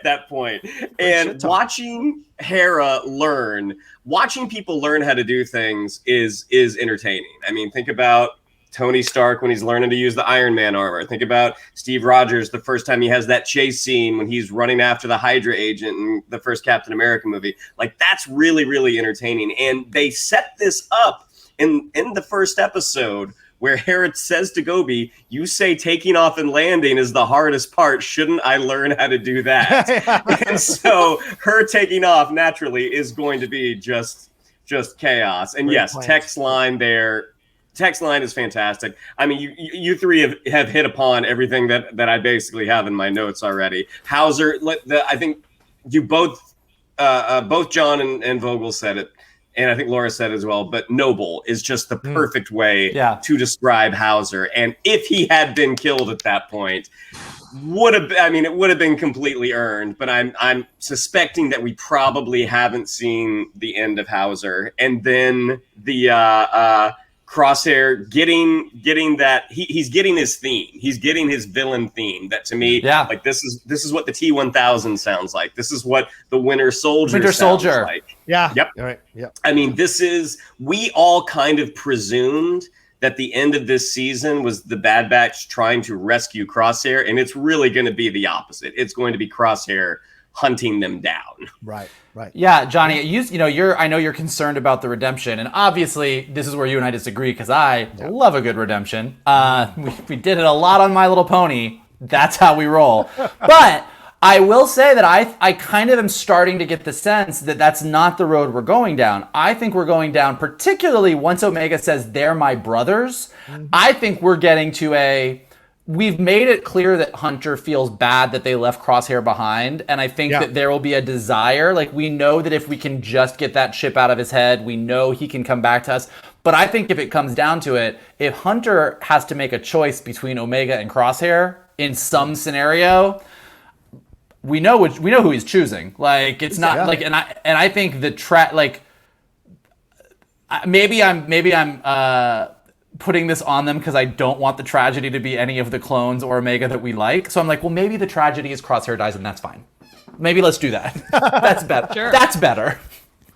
that point. And watching Hera watching people learn how to do things is entertaining. I mean, think about Tony Stark when he's learning to use the Iron Man armor. Think about Steve Rogers the first time he has that chase scene when he's running after the Hydra agent in the first Captain America movie. Like, that's really, really entertaining. And they set this up in the first episode, where Hera says to Gobi, you say taking off and landing is the hardest part. Shouldn't I learn how to do that? And so her taking off naturally is going to be just chaos. And yes, text line is fantastic. I mean, you 3 have hit upon everything that I basically have in my notes already. Hauser, I think you both John and Vogel said it, and I think Laura said as well, but noble is just the perfect way to describe Hauser. And if he had been killed at that point, it would have been completely earned, but I'm suspecting that we probably haven't seen the end of Hauser. And then the Crosshair getting that he's getting his theme. He's getting his villain theme. That to me, like this is what the T-1000 sounds like. This is what the Winter Soldier sounds like. Yeah. Yep. All right. Yep. I mean, we all kind of presumed that the end of this season was the Bad Batch trying to rescue Crosshair, and it's really going to be the opposite. It's going to be Crosshair hunting them down. Right. Yeah, Johnny, I know you're concerned about the redemption, and obviously this is where you and I disagree, because I love a good redemption. We did it a lot on My Little Pony. That's how we roll. But I will say that I kind of am starting to get the sense that that's not the road we're going down. I think we're going down, particularly once Omega says they're my brothers. I think we're getting to we've made it clear that Hunter feels bad that they left Crosshair behind, and I think that there will be a desire. Like, we know that if we can just get that chip out of his head, we know he can come back to us. But I think if it comes down to it, if Hunter has to make a choice between Omega and Crosshair in some scenario, we know who he's choosing. Like, it's not like, and I think the maybe I'm putting this on them because I don't want the tragedy to be any of the clones or Omega that we like. So I'm like, well, maybe the tragedy is Crosshair dies, and that's fine. Maybe let's do that. That's better. Sure. That's better.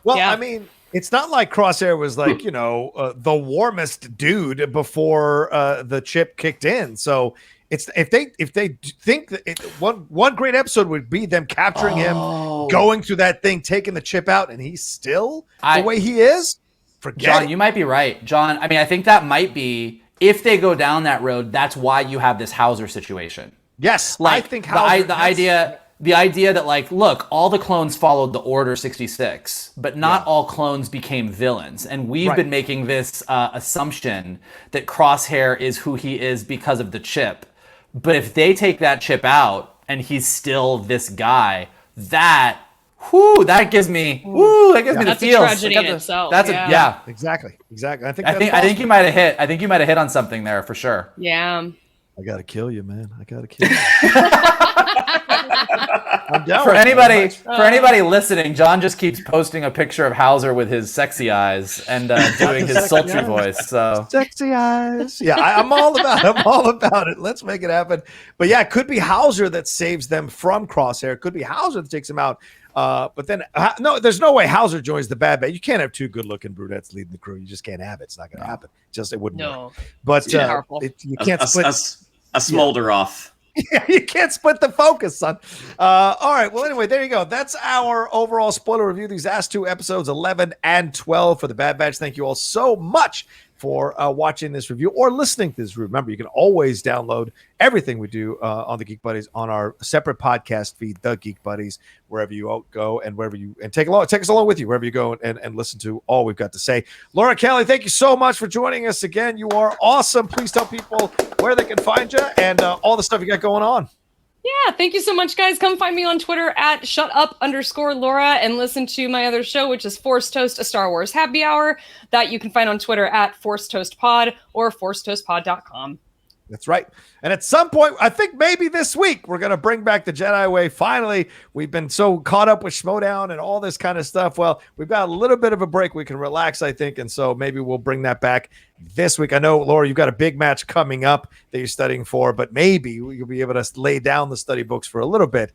Well, I mean, it's not like Crosshair was like, the warmest dude before the chip kicked in. So it's if they think that one great episode would be them capturing him, going through that thing, taking the chip out, and he's still the way he is. John, you might be right. John, I mean, I think that might be, if they go down that road, that's why you have this Hauser situation. Yes, like, I think Hauser, the idea that, like, look, all the clones followed the Order 66, but not all clones became villains. And we've been making this assumption that Crosshair is who he is because of the chip. But if they take that chip out and he's still this guy, that gives me the feels. That's a tragedy in itself. Exactly. I think you might have hit. I think you might have hit on something there for sure. Yeah. I gotta kill you, man. I gotta kill I'm down For with it. anybody listening, John just keeps posting a picture of Hauser with his sexy eyes and doing his sultry voice. So sexy eyes. Yeah, I'm all about it. Let's make it happen. But yeah, it could be Hauser that saves them from Crosshair. It could be Hauser that takes them out. But then no, there's no way Hauser joins the Bad Batch. You can't have two good-looking brunettes leading the crew. You just can't have it. It's not going to happen. It wouldn't work. But you can't split a smolder off. Yeah, you can't split the focus, son. All right. Well, anyway, there you go. That's our overall spoiler review. These last two episodes, 11 and 12 for the Bad Batch. Thank you all so much for watching this review or listening to this review. Remember, you can always download everything we do on the Geek Buddies on our separate podcast feed, The Geek Buddies, wherever you go and take us along with you wherever you go and listen to all we've got to say. Laura Kelly, thank you so much for joining us again. You are awesome. Please tell people where they can find you and all the stuff you got going on. Yeah, thank you so much, guys. Come find me on Twitter at @shutup_Laura and listen to my other show, which is Force Toast, a Star Wars happy hour that you can find on Twitter at ForceToastPod or ForceToastPod.com. That's right. And at some point, I think maybe this week, we're going to bring back the Jedi Way. Finally, we've been so caught up with Schmodown and all this kind of stuff. Well, we've got a little bit of a break. We can relax, I think. And so maybe we'll bring that back this week. I know, Laura, you've got a big match coming up that you're studying for, but maybe you'll be able to lay down the study books for a little bit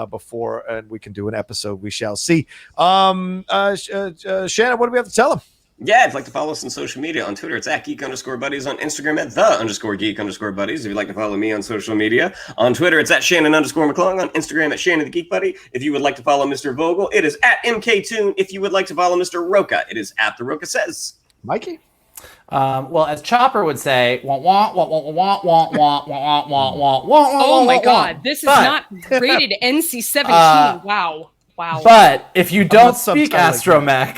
before and we can do an episode. We shall see. Shannon, what do we have to tell them? Yeah, if you'd like to follow us on social media, on Twitter, it's at Geek_Buddies, on Instagram at _Geek_Buddies. If you'd like to follow me on social media, on Twitter, it's at Shannon_McClung, on Instagram at Shannon the Geek Buddy. If you would like to follow Mr. Vogel, it is at MKToon. If you would like to follow Mr. Roca, it is at The Roca Says. Mikey? Well, as Chopper would say, wah, wah, wah, wah, wah, wah, wah, wah, wah, wah, wah, Oh my God, this is not rated NC-17. Wow. But if you don't speak astromech,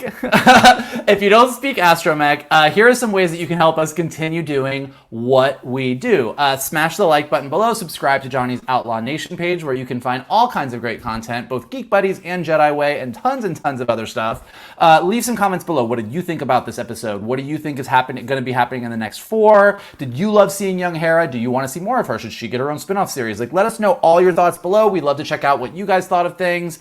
here are some ways that you can help us continue doing what we do. Smash the like button below, subscribe to Johnny's Outlaw Nation page where you can find all kinds of great content, both Geek Buddies and Jedi Way and tons of other stuff. Leave some comments below. What did you think about this episode? What do you think is going to be happening in the next 4? Did you love seeing young Hera? Do you want to see more of her? Should she get her own spin-off series? Let us know all your thoughts below. We'd love to check out what you guys thought of things.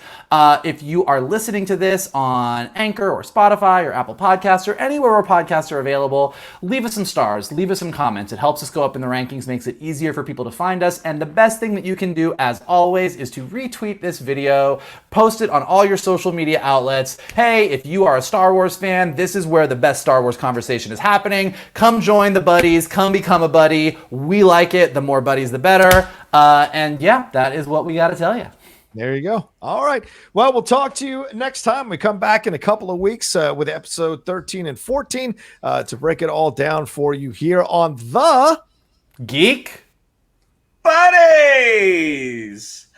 If you are listening to this on Anchor or Spotify or Apple Podcasts or anywhere where podcasts are available, leave us some stars, leave us some comments. It helps us go up in the rankings, makes it easier for people to find us. And the best thing that you can do, as always, is to retweet this video, post it on all your social media outlets. Hey, if you are a Star Wars fan, this is where the best Star Wars conversation is happening. Come join the buddies, come become a buddy. We like it. The more buddies, the better. And yeah, that is what we got to tell you. There you go. All right. Well, we'll talk to you next time. We come back in a couple of weeks with episode 13 and 14 to break it all down for you here on the Geek Buddies.